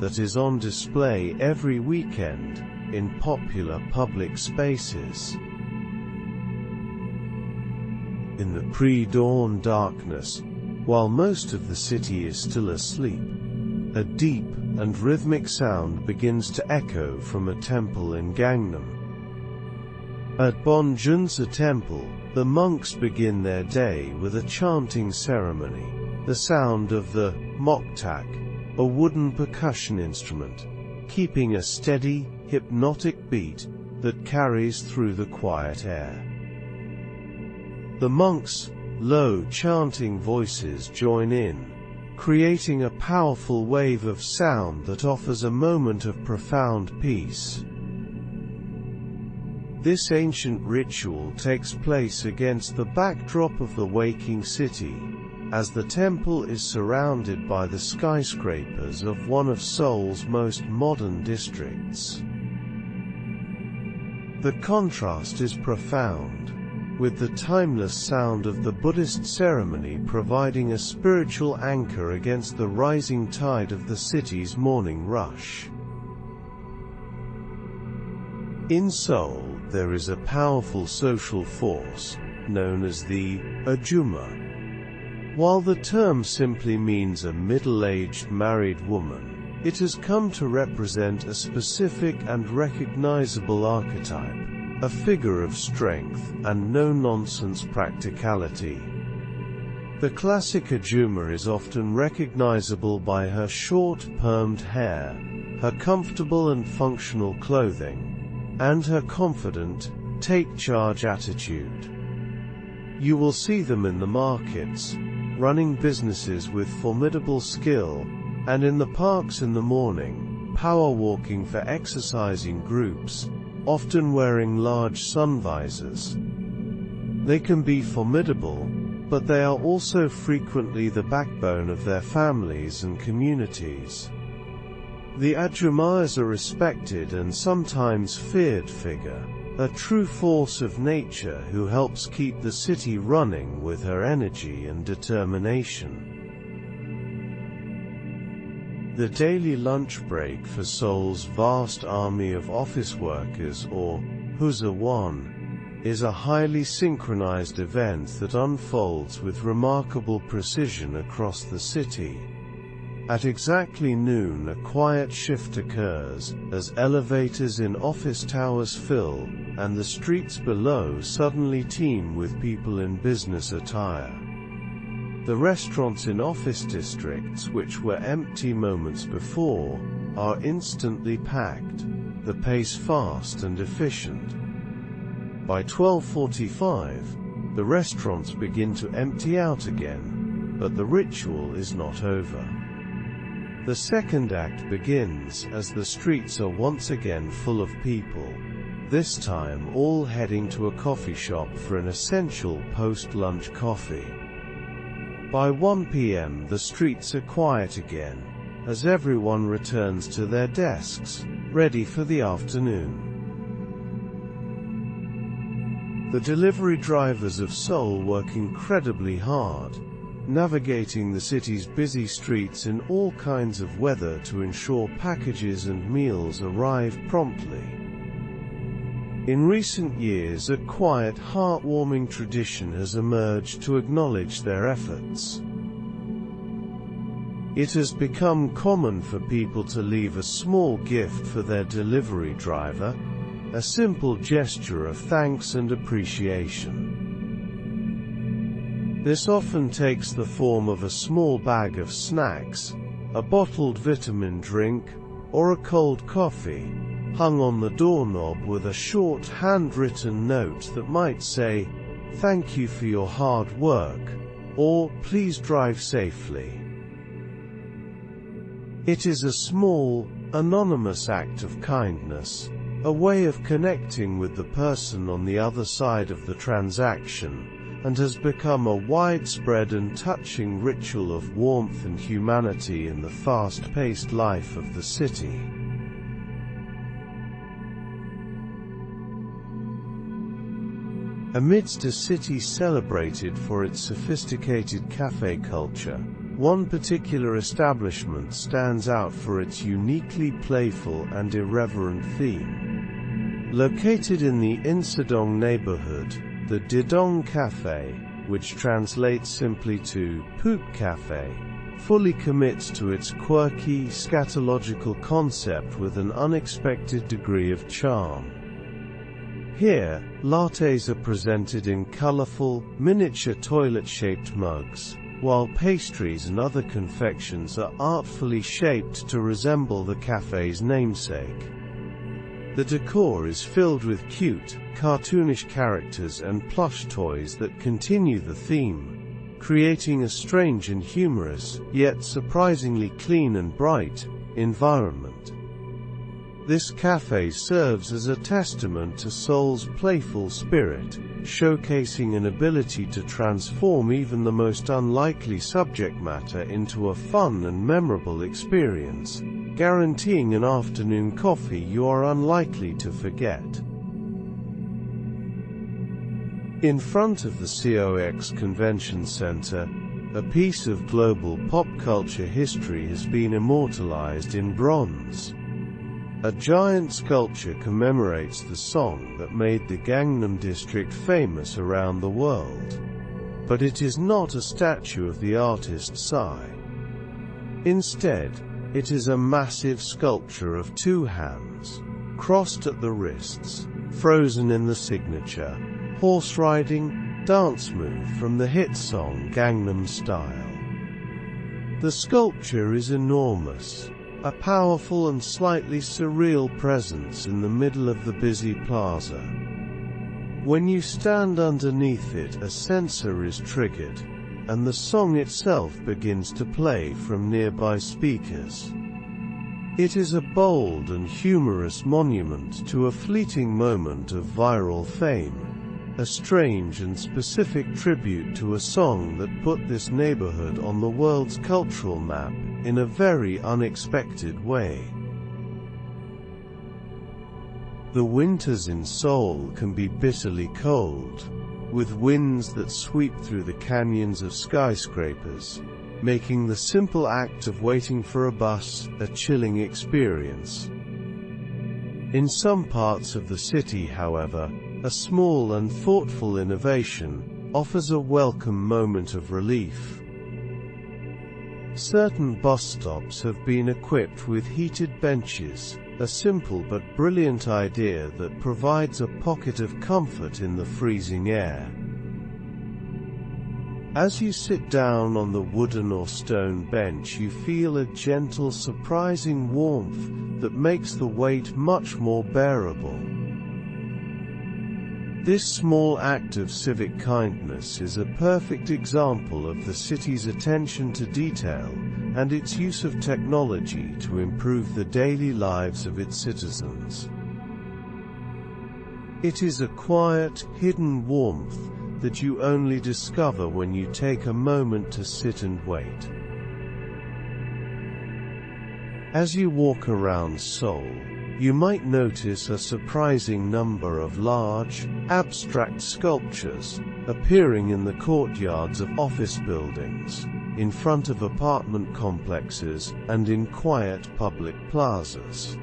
that is on display every weekend in popular public spaces. In the pre-dawn darkness, while most of the city is still asleep, a deep and rhythmic sound begins to echo from a temple in Gangnam. At Bonjunsa Temple, the monks begin their day with a chanting ceremony. The sound of the moktak, a wooden percussion instrument, keeping a steady, hypnotic beat, that carries through the quiet air. The monks' low chanting voices join in, creating a powerful wave of sound that offers a moment of profound peace. This ancient ritual takes place against the backdrop of the waking city, as the temple is surrounded by the skyscrapers of one of Seoul's most modern districts. The contrast is profound, with the timeless sound of the Buddhist ceremony providing a spiritual anchor against the rising tide of the city's morning rush. In Seoul, there is a powerful social force, known as the ajumma. While the term simply means a middle-aged married woman, it has come to represent a specific and recognizable archetype, a figure of strength and no-nonsense practicality. The classic ajumma is often recognizable by her short, permed hair, her comfortable and functional clothing, and her confident, take-charge attitude. You will see them in the markets, running businesses with formidable skill, and in the parks in the morning, power walking for exercising groups, often wearing large sun visors. They can be formidable, but they are also frequently the backbone of their families and communities. The ajumma is a respected and sometimes feared figure, a true force of nature who helps keep the city running with her energy and determination. The daily lunch break for Seoul's vast army of office workers, or Husa-won, is a highly synchronized event that unfolds with remarkable precision across the city. At exactly noon, a quiet shift occurs, as elevators in office towers fill, and the streets below suddenly teem with people in business attire. The restaurants in office districts, which were empty moments before, are instantly packed, the pace fast and efficient. By 12:45, the restaurants begin to empty out again, but the ritual is not over. The second act begins as the streets are once again full of people, this time all heading to a coffee shop for an essential post-lunch coffee. By 1 p.m. the streets are quiet again, as everyone returns to their desks, ready for the afternoon. The delivery drivers of Seoul work incredibly hard, navigating the city's busy streets in all kinds of weather to ensure packages and meals arrive promptly. In recent years, a quiet, heartwarming tradition has emerged to acknowledge their efforts. It has become common for people to leave a small gift for their delivery driver, a simple gesture of thanks and appreciation. This often takes the form of a small bag of snacks, a bottled vitamin drink, or a cold coffee, hung on the doorknob with a short handwritten note that might say, "Thank you for your hard work," or "Please drive safely." It is a small, anonymous act of kindness, a way of connecting with the person on the other side of the transaction, and has become a widespread and touching ritual of warmth and humanity in the fast-paced life of the city. Amidst a city celebrated for its sophisticated cafe culture, one particular establishment stands out for its uniquely playful and irreverent theme. Located in the Insadong neighborhood, the Didong Cafe, which translates simply to Poop Cafe, fully commits to its quirky, scatological concept with an unexpected degree of charm. Here, lattes are presented in colorful, miniature toilet-shaped mugs, while pastries and other confections are artfully shaped to resemble the cafe's namesake. The decor is filled with cute, cartoonish characters and plush toys that continue the theme, creating a strange and humorous, yet surprisingly clean and bright, environment. This cafe serves as a testament to Seoul's playful spirit, showcasing an ability to transform even the most unlikely subject matter into a fun and memorable experience, guaranteeing an afternoon coffee you are unlikely to forget. In front of the COX Convention Center, a piece of global pop culture history has been immortalized in bronze. A giant sculpture commemorates the song that made the Gangnam District famous around the world. But it is not a statue of the artist Psy. Instead, it is a massive sculpture of two hands, crossed at the wrists, frozen in the signature, horse-riding, dance move from the hit song Gangnam Style. The sculpture is enormous, a powerful and slightly surreal presence in the middle of the busy plaza. When you stand underneath it, a sensor is triggered, and the song itself begins to play from nearby speakers. It is a bold and humorous monument to a fleeting moment of viral fame, a strange and specific tribute to a song that put this neighborhood on the world's cultural map in a very unexpected way. The winters in Seoul can be bitterly cold, with winds that sweep through the canyons of skyscrapers, making the simple act of waiting for a bus a chilling experience. In some parts of the city, however, a small and thoughtful innovation offers a welcome moment of relief. Certain bus stops have been equipped with heated benches, a simple but brilliant idea that provides a pocket of comfort in the freezing air. As you sit down on the wooden or stone bench, you feel a gentle, surprising warmth that makes the wait much more bearable. This small act of civic kindness is a perfect example of the city's attention to detail and its use of technology to improve the daily lives of its citizens. It is a quiet, hidden warmth that you only discover when you take a moment to sit and wait. As you walk around Seoul, you might notice a surprising number of large, abstract sculptures appearing in the courtyards of office buildings, in front of apartment complexes, and in quiet public plazas.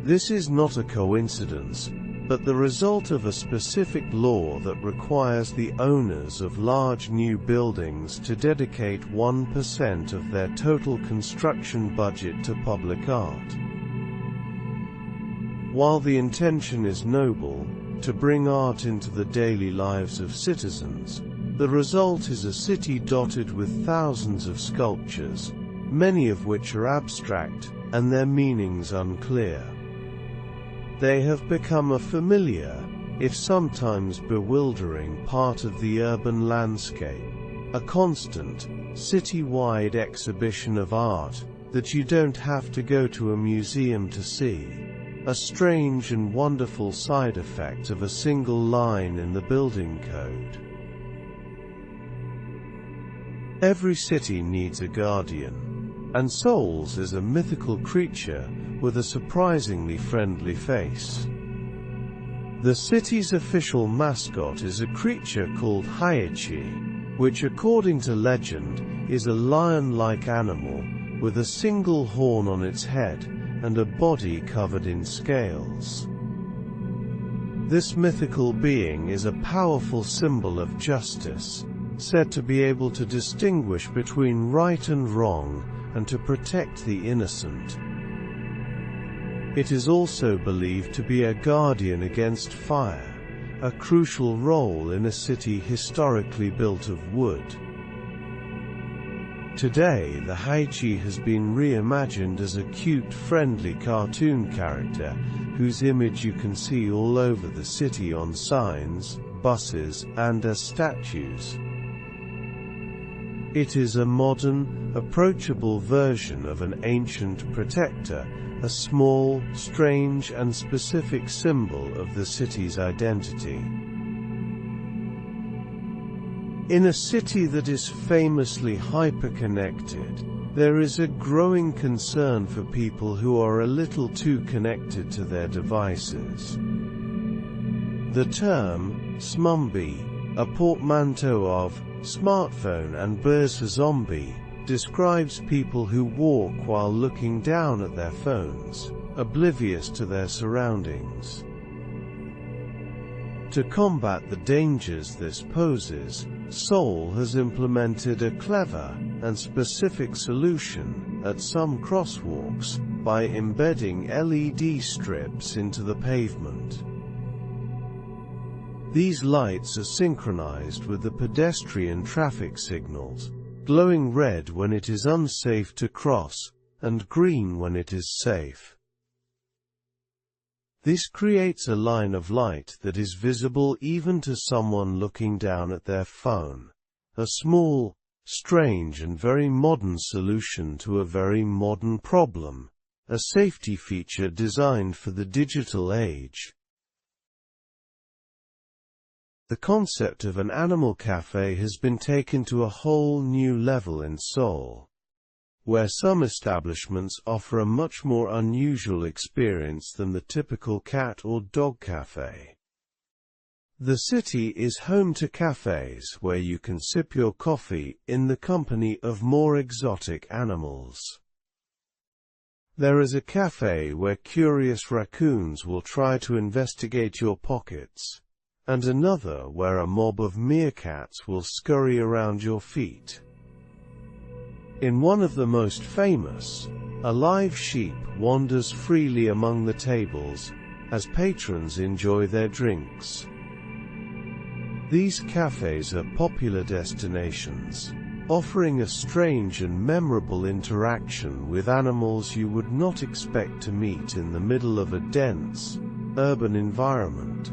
This is not a coincidence, but the result of a specific law that requires the owners of large new buildings to dedicate 1% of their total construction budget to public art. While the intention is noble, to bring art into the daily lives of citizens, the result is a city dotted with thousands of sculptures, many of which are abstract, and their meanings unclear. They have become a familiar, if sometimes bewildering, part of the urban landscape, a constant, city-wide exhibition of art that you don't have to go to a museum to see. A strange and wonderful side effect of a single line in the building code. Every city needs a guardian, and Seoul's is a mythical creature with a surprisingly friendly face. The city's official mascot is a creature called Haechi, which according to legend is a lion-like animal with a single horn on its head and a body covered in scales. This mythical being is a powerful symbol of justice, said to be able to distinguish between right and wrong and to protect the innocent. It is also believed to be a guardian against fire, a crucial role in a city historically built of wood. Today, the Haichi has been reimagined as a cute, friendly cartoon character, whose image you can see all over the city on signs, buses, and as statues. It is a modern, approachable version of an ancient protector, a small, strange, and specific symbol of the city's identity. In a city that is famously hyper-connected, there is a growing concern for people who are a little too connected to their devices. The term, smumby, a portmanteau of smartphone and zombie, describes people who walk while looking down at their phones, oblivious to their surroundings. To combat the dangers this poses, Seoul has implemented a clever and specific solution at some crosswalks by embedding LED strips into the pavement. These lights are synchronized with the pedestrian traffic signals, glowing red when it is unsafe to cross, and green when it is safe. This creates a line of light that is visible even to someone looking down at their phone. A small, strange and very modern solution to a very modern problem, a safety feature designed for the digital age. The concept of an animal cafe has been taken to a whole new level in Seoul, where some establishments offer a much more unusual experience than the typical cat or dog cafe. The city is home to cafes where you can sip your coffee in the company of more exotic animals. There is a cafe where curious raccoons will try to investigate your pockets, and another where a mob of meerkats will scurry around your feet. In one of the most famous, a live sheep wanders freely among the tables as patrons enjoy their drinks. These cafes are popular destinations, offering a strange and memorable interaction with animals you would not expect to meet in the middle of a dense, urban environment.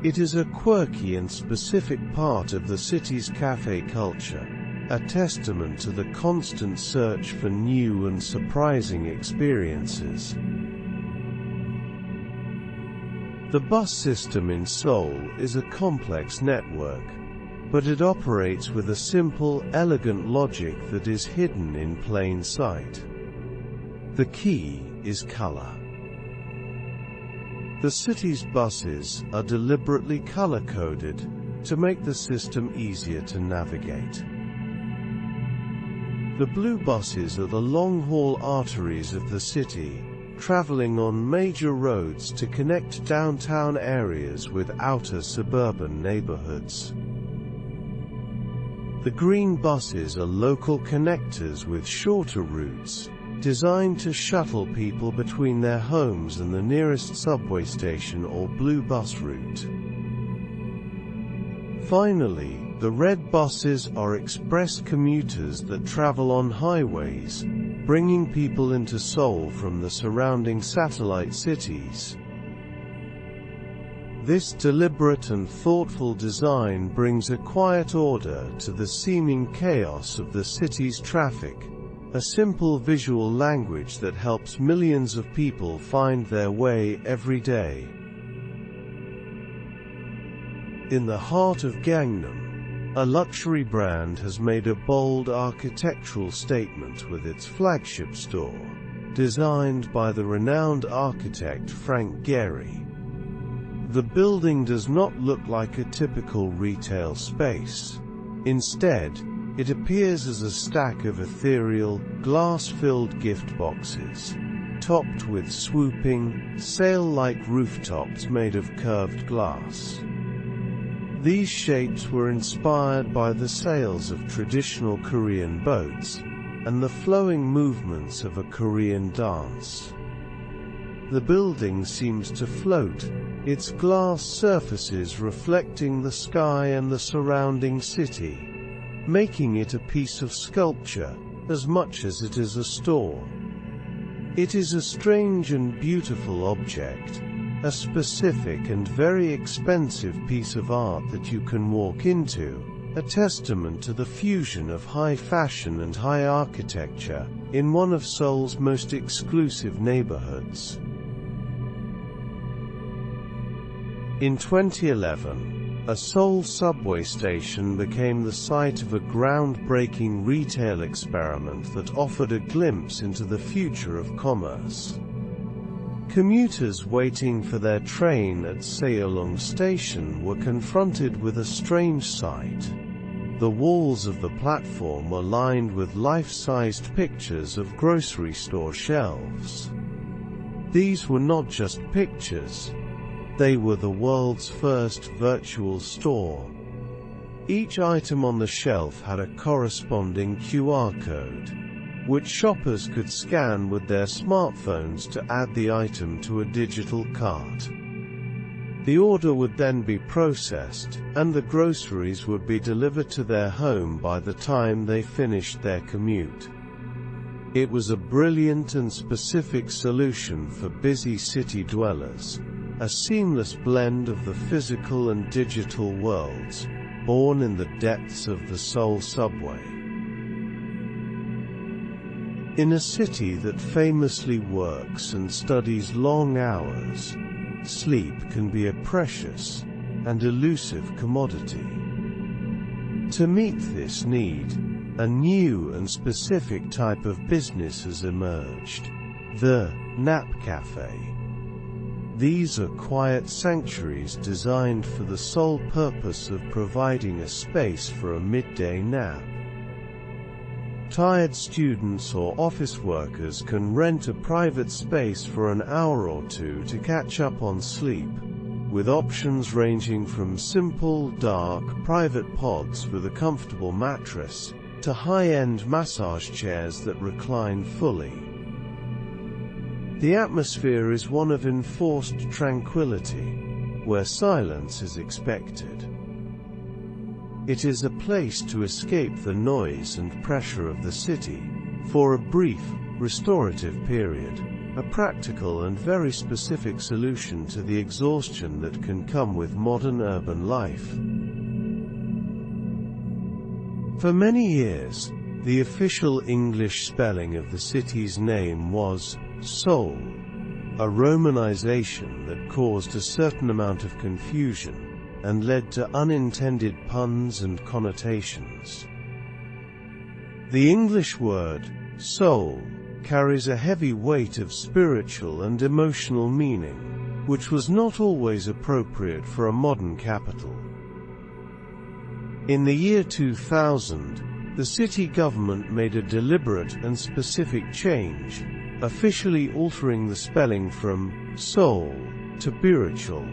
It is a quirky and specific part of the city's cafe culture, a testament to the constant search for new and surprising experiences. The bus system in Seoul is a complex network, but it operates with a simple, elegant logic that is hidden in plain sight. The key is color. The city's buses are deliberately color-coded to make the system easier to navigate. The blue buses are the long-haul arteries of the city, traveling on major roads to connect downtown areas with outer suburban neighborhoods. The green buses are local connectors with shorter routes, designed to shuttle people between their homes and the nearest subway station or blue bus route. Finally, the red buses are express commuters that travel on highways, bringing people into Seoul from the surrounding satellite cities. This deliberate and thoughtful design brings a quiet order to the seeming chaos of the city's traffic, a simple visual language that helps millions of people find their way every day. In the heart of Gangnam, a luxury brand has made a bold architectural statement with its flagship store, designed by the renowned architect Frank Gehry. The building does not look like a typical retail space. Instead, it appears as a stack of ethereal, glass-filled gift boxes, topped with swooping, sail-like rooftops made of curved glass. These shapes were inspired by the sails of traditional Korean boats, and the flowing movements of a Korean dance. The building seems to float, its glass surfaces reflecting the sky and the surrounding city. making it a piece of sculpture, as much as it is a store. It is a strange and beautiful object, a specific and very expensive piece of art that you can walk into, a testament to the fusion of high fashion and high architecture, in one of Seoul's most exclusive neighborhoods. In 2011, a Seoul subway station became the site of a groundbreaking retail experiment that offered a glimpse into the future of commerce. Commuters waiting for their train at Seoul Station were confronted with a strange sight. The walls of the platform were lined with life-sized pictures of grocery store shelves. These were not just pictures. They were the world's first virtual store. Each item on the shelf had a corresponding QR code, which shoppers could scan with their smartphones to add the item to a digital cart. The order would then be processed, and the groceries would be delivered to their home by the time they finished their commute. It was a brilliant and specific solution for busy city dwellers, a seamless blend of the physical and digital worlds, born in the depths of the Seoul subway. In a city that famously works and studies long hours, sleep can be a precious and elusive commodity. To meet this need, a new and specific type of business has emerged: the nap cafe. These are quiet sanctuaries designed for the sole purpose of providing a space for a midday nap. Tired students or office workers can rent a private space for an hour or two to catch up on sleep, with options ranging from simple, dark, private pods with a comfortable mattress, to high-end massage chairs that recline fully. The atmosphere is one of enforced tranquility, where silence is expected. It is a place to escape the noise and pressure of the city, for a brief, restorative period, a practical and very specific solution to the exhaustion that can come with modern urban life. For many years, the official English spelling of the city's name was Seoul, a romanization that caused a certain amount of confusion and led to unintended puns and connotations. The English word soul carries a heavy weight of spiritual and emotional meaning, which was not always appropriate for a modern capital. In the year 2000, the city government made a deliberate and specific change, officially altering the spelling from Seoul to spiritual.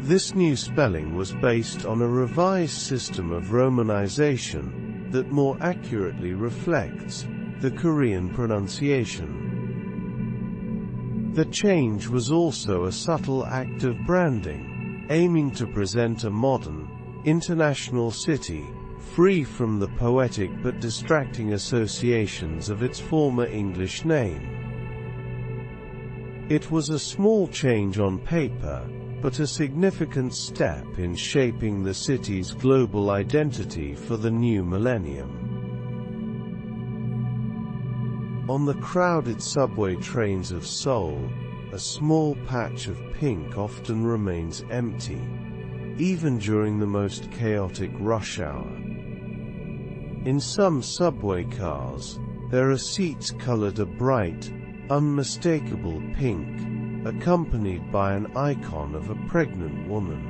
This new spelling was based on a revised system of romanization that more accurately reflects the Korean pronunciation. The change was also a subtle act of branding, aiming to present a modern, international city, free from the poetic but distracting associations of its former English name. It was a small change on paper, but a significant step in shaping the city's global identity for the new millennium. On the crowded subway trains of Seoul, a small patch of pink often remains empty, even during the most chaotic rush hour. In some subway cars, there are seats colored a bright, unmistakable pink, accompanied by an icon of a pregnant woman.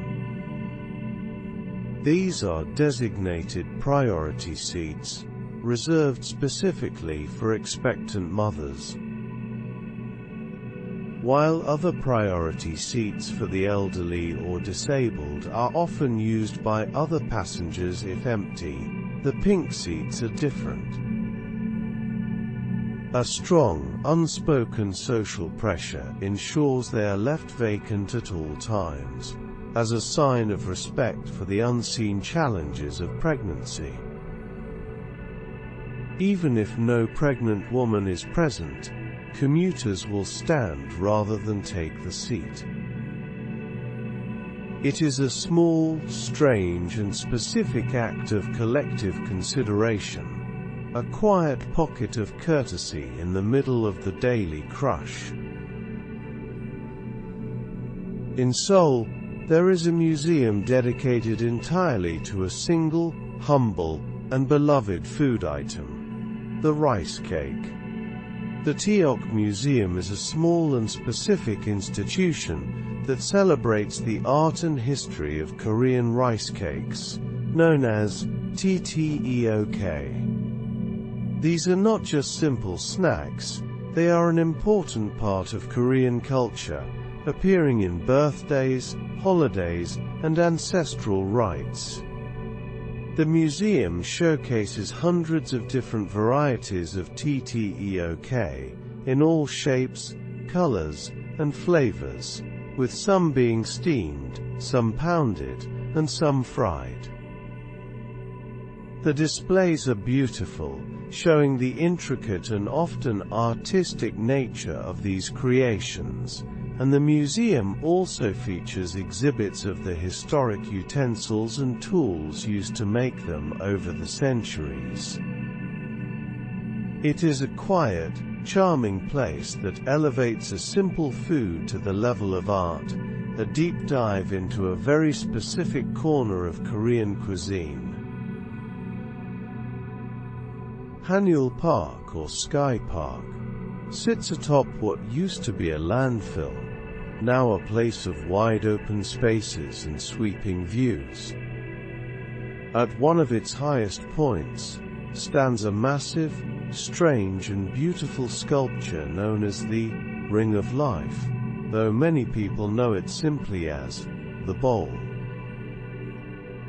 These are designated priority seats, reserved specifically for expectant mothers, while other priority seats for the elderly or disabled are often used by other passengers if empty. The pink seats are different. A strong, unspoken social pressure ensures they are left vacant at all times, as a sign of respect for the unseen challenges of pregnancy. Even if no pregnant woman is present, commuters will stand rather than take the seat. It is a small, strange and specific act of collective consideration, a quiet pocket of courtesy in the middle of the daily crush. In Seoul, there is a museum dedicated entirely to a single, humble, and beloved food item: the rice cake. The Teok Museum is a small and specific institution that celebrates the art and history of Korean rice cakes, known as TTEOK. These are not just simple snacks, they are an important part of Korean culture, appearing in birthdays, holidays, and ancestral rites. The museum showcases hundreds of different varieties of TTEOK, in all shapes, colors, and flavors, with some being steamed, some pounded, and some fried. The displays are beautiful, showing the intricate and often artistic nature of these creations, and the museum also features exhibits of the historic utensils and tools used to make them over the centuries. It is a quiet, charming place that elevates a simple food to the level of art, a deep dive into a very specific corner of Korean cuisine. Hanul Park, or Sky Park, sits atop what used to be a landfill, now a place of wide open spaces and sweeping views. At one of its highest points stands a massive, strange and beautiful sculpture known as the Ring of Life, though many people know it simply as the Bowl.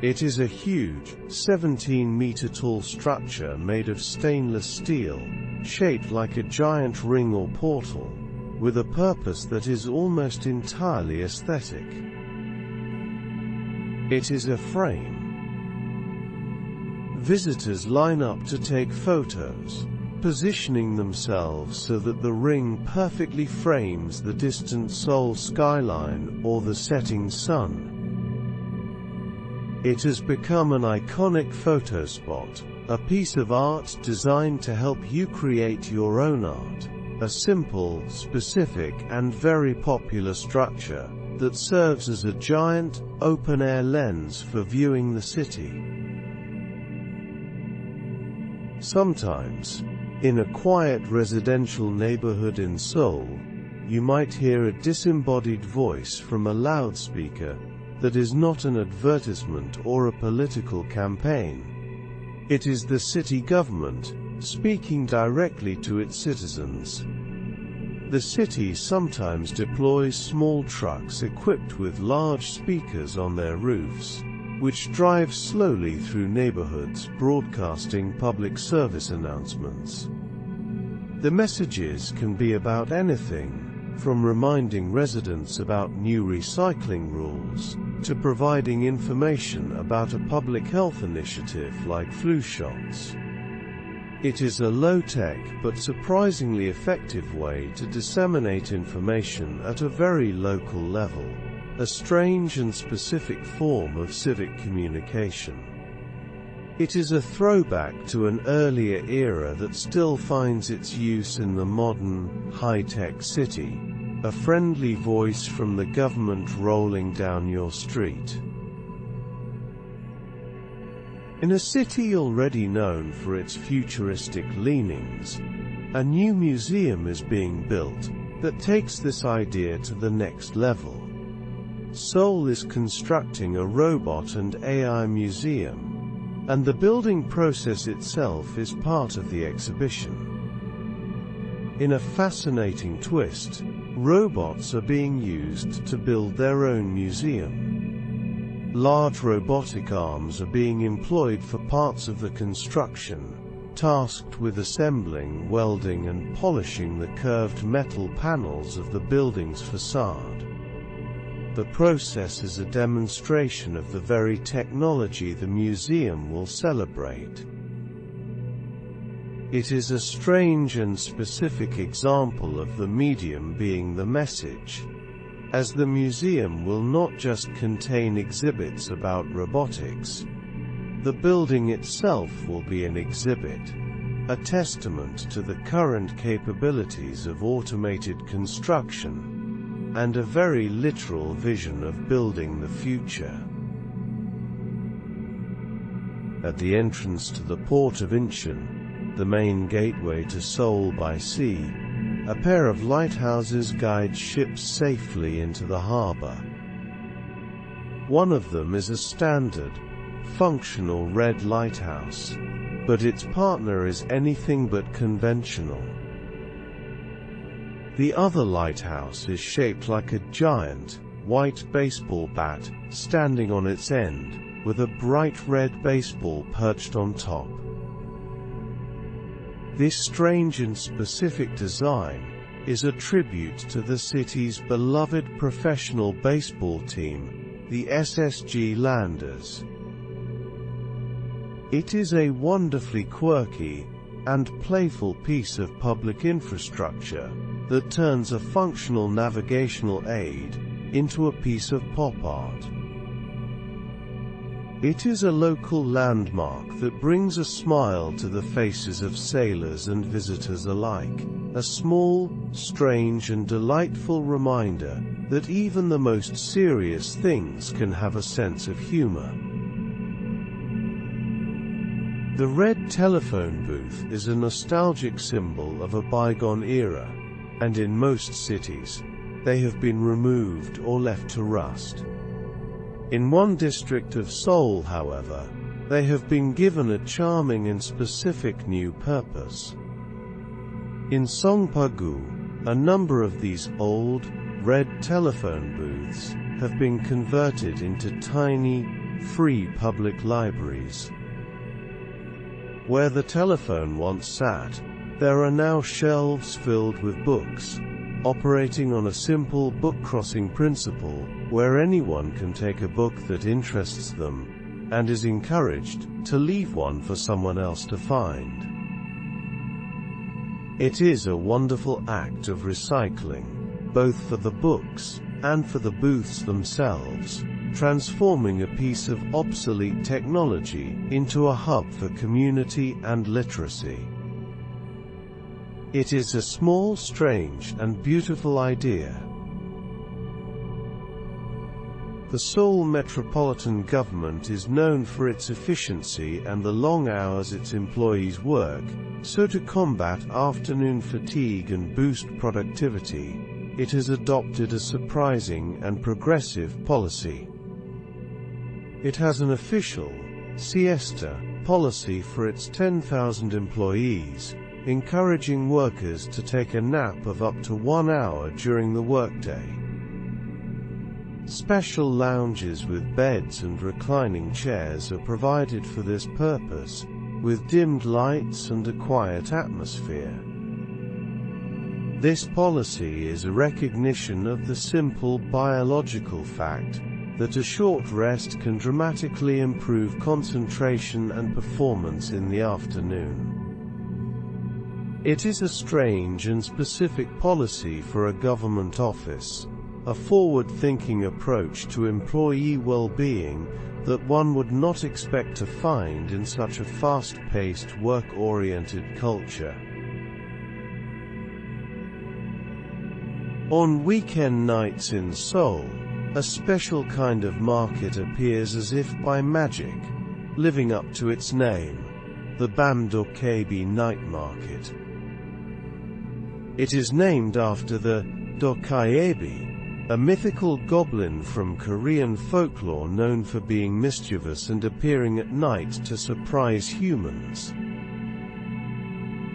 It is a huge, 17-meter-tall structure made of stainless steel, shaped like a giant ring or portal, with a purpose that is almost entirely aesthetic. It is a frame. Visitors line up to take photos, positioning themselves so that the ring perfectly frames the distant Seoul skyline or the setting sun. It has become an iconic photo spot, a piece of art designed to help you create your own art, a simple, specific, and very popular structure that serves as a giant, open-air lens for viewing the city. Sometimes, in a quiet residential neighborhood in Seoul, you might hear a disembodied voice from a loudspeaker that is not an advertisement or a political campaign. It is the city government, speaking directly to its citizens. The city sometimes deploys small trucks equipped with large speakers on their roofs, which drive slowly through neighborhoods broadcasting public service announcements. The messages can be about anything, from reminding residents about new recycling rules, to providing information about a public health initiative like flu shots. It is a low-tech but surprisingly effective way to disseminate information at a very local level, a strange and specific form of civic communication. It is a throwback to an earlier era that still finds its use in the modern, high-tech city, a friendly voice from the government rolling down your street. In a city already known for its futuristic leanings, a new museum is being built that takes this idea to the next level. Seoul is constructing a robot and AI museum, and the building process itself is part of the exhibition. In a fascinating twist, robots are being used to build their own museum. Large robotic arms are being employed for parts of the construction, tasked with assembling, welding and polishing the curved metal panels of the building's facade. The process is a demonstration of the very technology the museum will celebrate. It is a strange and specific example of the medium being the message, as the museum will not just contain exhibits about robotics. The building itself will be an exhibit, a testament to the current capabilities of automated construction, and a very literal vision of building the future. At the entrance to the port of Incheon, the main gateway to Seoul by sea, a pair of lighthouses guide ships safely into the harbor. One of them is a standard, functional red lighthouse, but its partner is anything but conventional. The other lighthouse is shaped like a giant, white baseball bat, standing on its end, with a bright red baseball perched on top. This strange and specific design is a tribute to the city's beloved professional baseball team, the SSG Landers. It is a wonderfully quirky and playful piece of public infrastructure that turns a functional navigational aid into a piece of pop art. It is a local landmark that brings a smile to the faces of sailors and visitors alike, a small, strange and delightful reminder that even the most serious things can have a sense of humor. The red telephone booth is a nostalgic symbol of a bygone era, and in most cities, they have been removed or left to rust. In one district of Seoul, however, they have been given a charming and specific new purpose. In Songpa-gu, a number of these old, red telephone booths have been converted into tiny, free public libraries. Where the telephone once sat, there are now shelves filled with books, operating on a simple book-crossing principle, where anyone can take a book that interests them, and is encouraged to leave one for someone else to find. It is a wonderful act of recycling, both for the books and for the booths themselves, transforming a piece of obsolete technology into a hub for community and literacy. It is a small, strange, and beautiful idea. The Seoul metropolitan government is known for its efficiency and the long hours its employees work, so to combat afternoon fatigue and boost productivity, it has adopted a surprising and progressive policy. It has an official siesta policy for its 10,000 employees, encouraging workers to take a nap of up to 1 hour during the workday. Special lounges with beds and reclining chairs are provided for this purpose, with dimmed lights and a quiet atmosphere. This policy is a recognition of the simple biological fact that a short rest can dramatically improve concentration and performance in the afternoon. It is a strange and specific policy for a government office, a forward-thinking approach to employee well-being that one would not expect to find in such a fast-paced, work-oriented culture. On weekend nights in Seoul, a special kind of market appears as if by magic, living up to its name, the Bamdokkaebi Night Market. It is named after the Dokkaebi, a mythical goblin from Korean folklore known for being mischievous and appearing at night to surprise humans.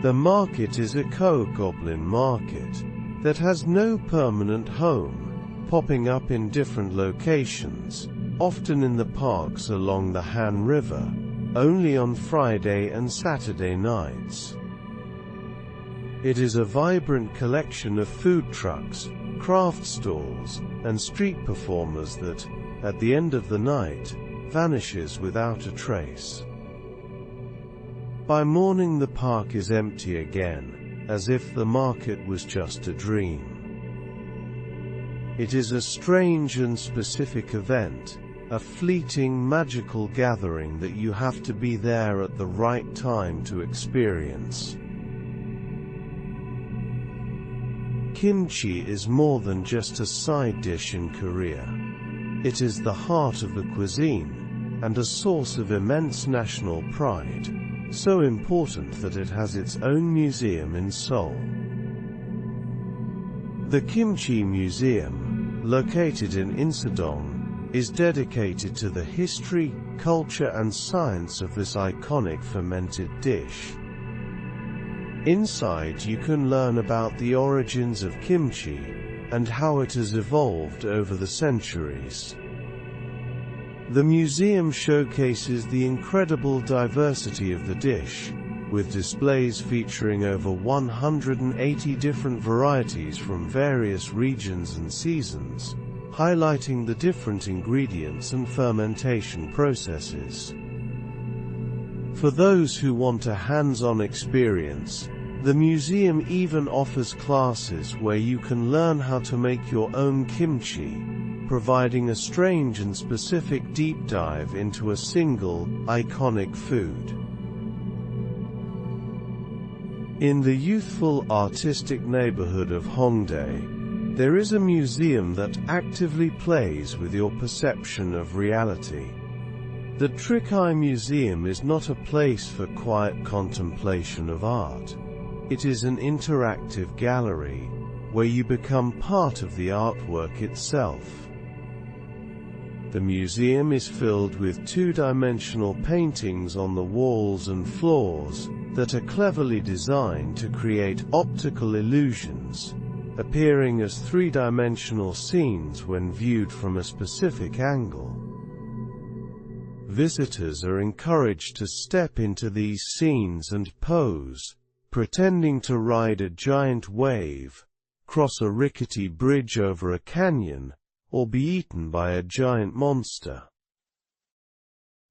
The market is a co-goblin market that has no permanent home, popping up in different locations, often in the parks along the Han River, only on Friday and Saturday nights. It is a vibrant collection of food trucks, craft stalls, and street performers that, at the end of the night, vanishes without a trace. By morning the park is empty again, as if the market was just a dream. It is a strange and specific event, a fleeting magical gathering that you have to be there at the right time to experience. Kimchi is more than just a side dish in Korea. It is the heart of the cuisine, and a source of immense national pride, so important that it has its own museum in Seoul. The Kimchi Museum, located in Insadong, is dedicated to the history, culture and science of this iconic fermented dish. Inside you can learn about the origins of kimchi, and how it has evolved over the centuries. The museum showcases the incredible diversity of the dish, with displays featuring over 180 different varieties from various regions and seasons, highlighting the different ingredients and fermentation processes. For those who want a hands-on experience, the museum even offers classes where you can learn how to make your own kimchi, providing a strange and specific deep dive into a single, iconic food. In the youthful, artistic neighborhood of Hongdae, there is a museum that actively plays with your perception of reality. The Trick Eye Museum is not a place for quiet contemplation of art. It is an interactive gallery, where you become part of the artwork itself. The museum is filled with two-dimensional paintings on the walls and floors, that are cleverly designed to create optical illusions, appearing as three-dimensional scenes when viewed from a specific angle. Visitors are encouraged to step into these scenes and pose, pretending to ride a giant wave, cross a rickety bridge over a canyon, or be eaten by a giant monster.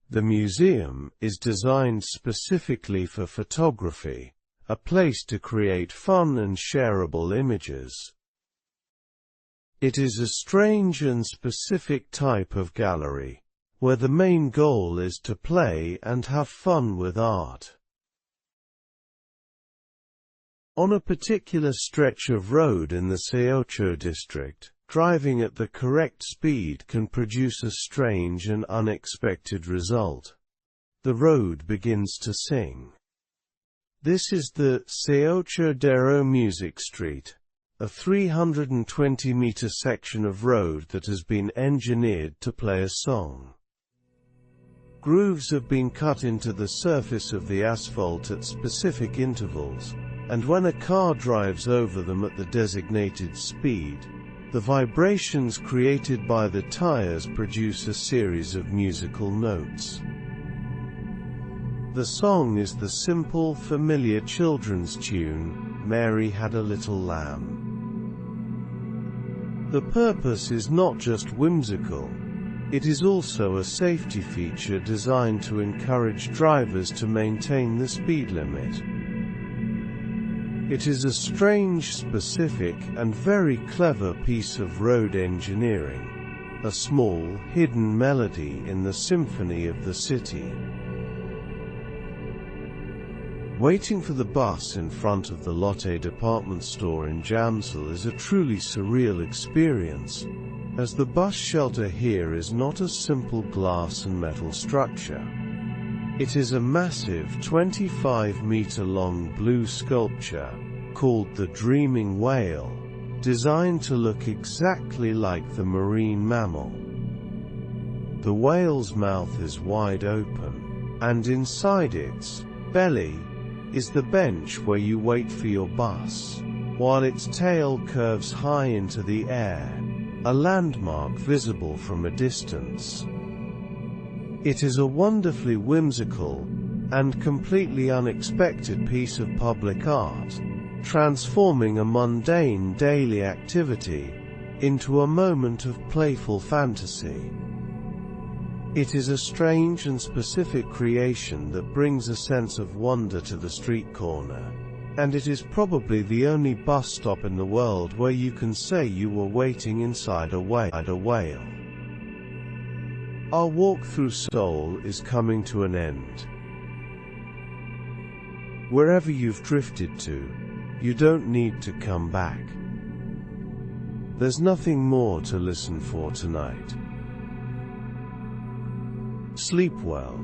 The museum is designed specifically for photography, a place to create fun and shareable images. It is a strange and specific type of gallery, where the main goal is to play and have fun with art. On a particular stretch of road in the Seocho district, driving at the correct speed can produce a strange and unexpected result. The road begins to sing. This is the Seocho-dero Music Street, a 320-meter section of road that has been engineered to play a song. Grooves have been cut into the surface of the asphalt at specific intervals, and when a car drives over them at the designated speed, the vibrations created by the tires produce a series of musical notes. The song is the simple, familiar children's tune, "Mary Had a Little Lamb." The purpose is not just whimsical, it is also a safety feature designed to encourage drivers to maintain the speed limit. It is a strange, specific, and very clever piece of road engineering, a small, hidden melody in the symphony of the city. Waiting for the bus in front of the Lotte department store in Jamsil is a truly surreal experience, as the bus shelter here is not a simple glass and metal structure. It is a massive 25-meter-long blue sculpture, called the Dreaming Whale, designed to look exactly like the marine mammal. The whale's mouth is wide open, and inside its belly is the bench where you wait for your bus, while its tail curves high into the air, a landmark visible from a distance. It is a wonderfully whimsical and completely unexpected piece of public art, transforming a mundane daily activity into a moment of playful fantasy. It is a strange and specific creation that brings a sense of wonder to the street corner, and it is probably the only bus stop in the world where you can say you were waiting inside a whale. Our walk through Seoul is coming to an end. Wherever you've drifted to, you don't need to come back. There's nothing more to listen for tonight. Sleep well.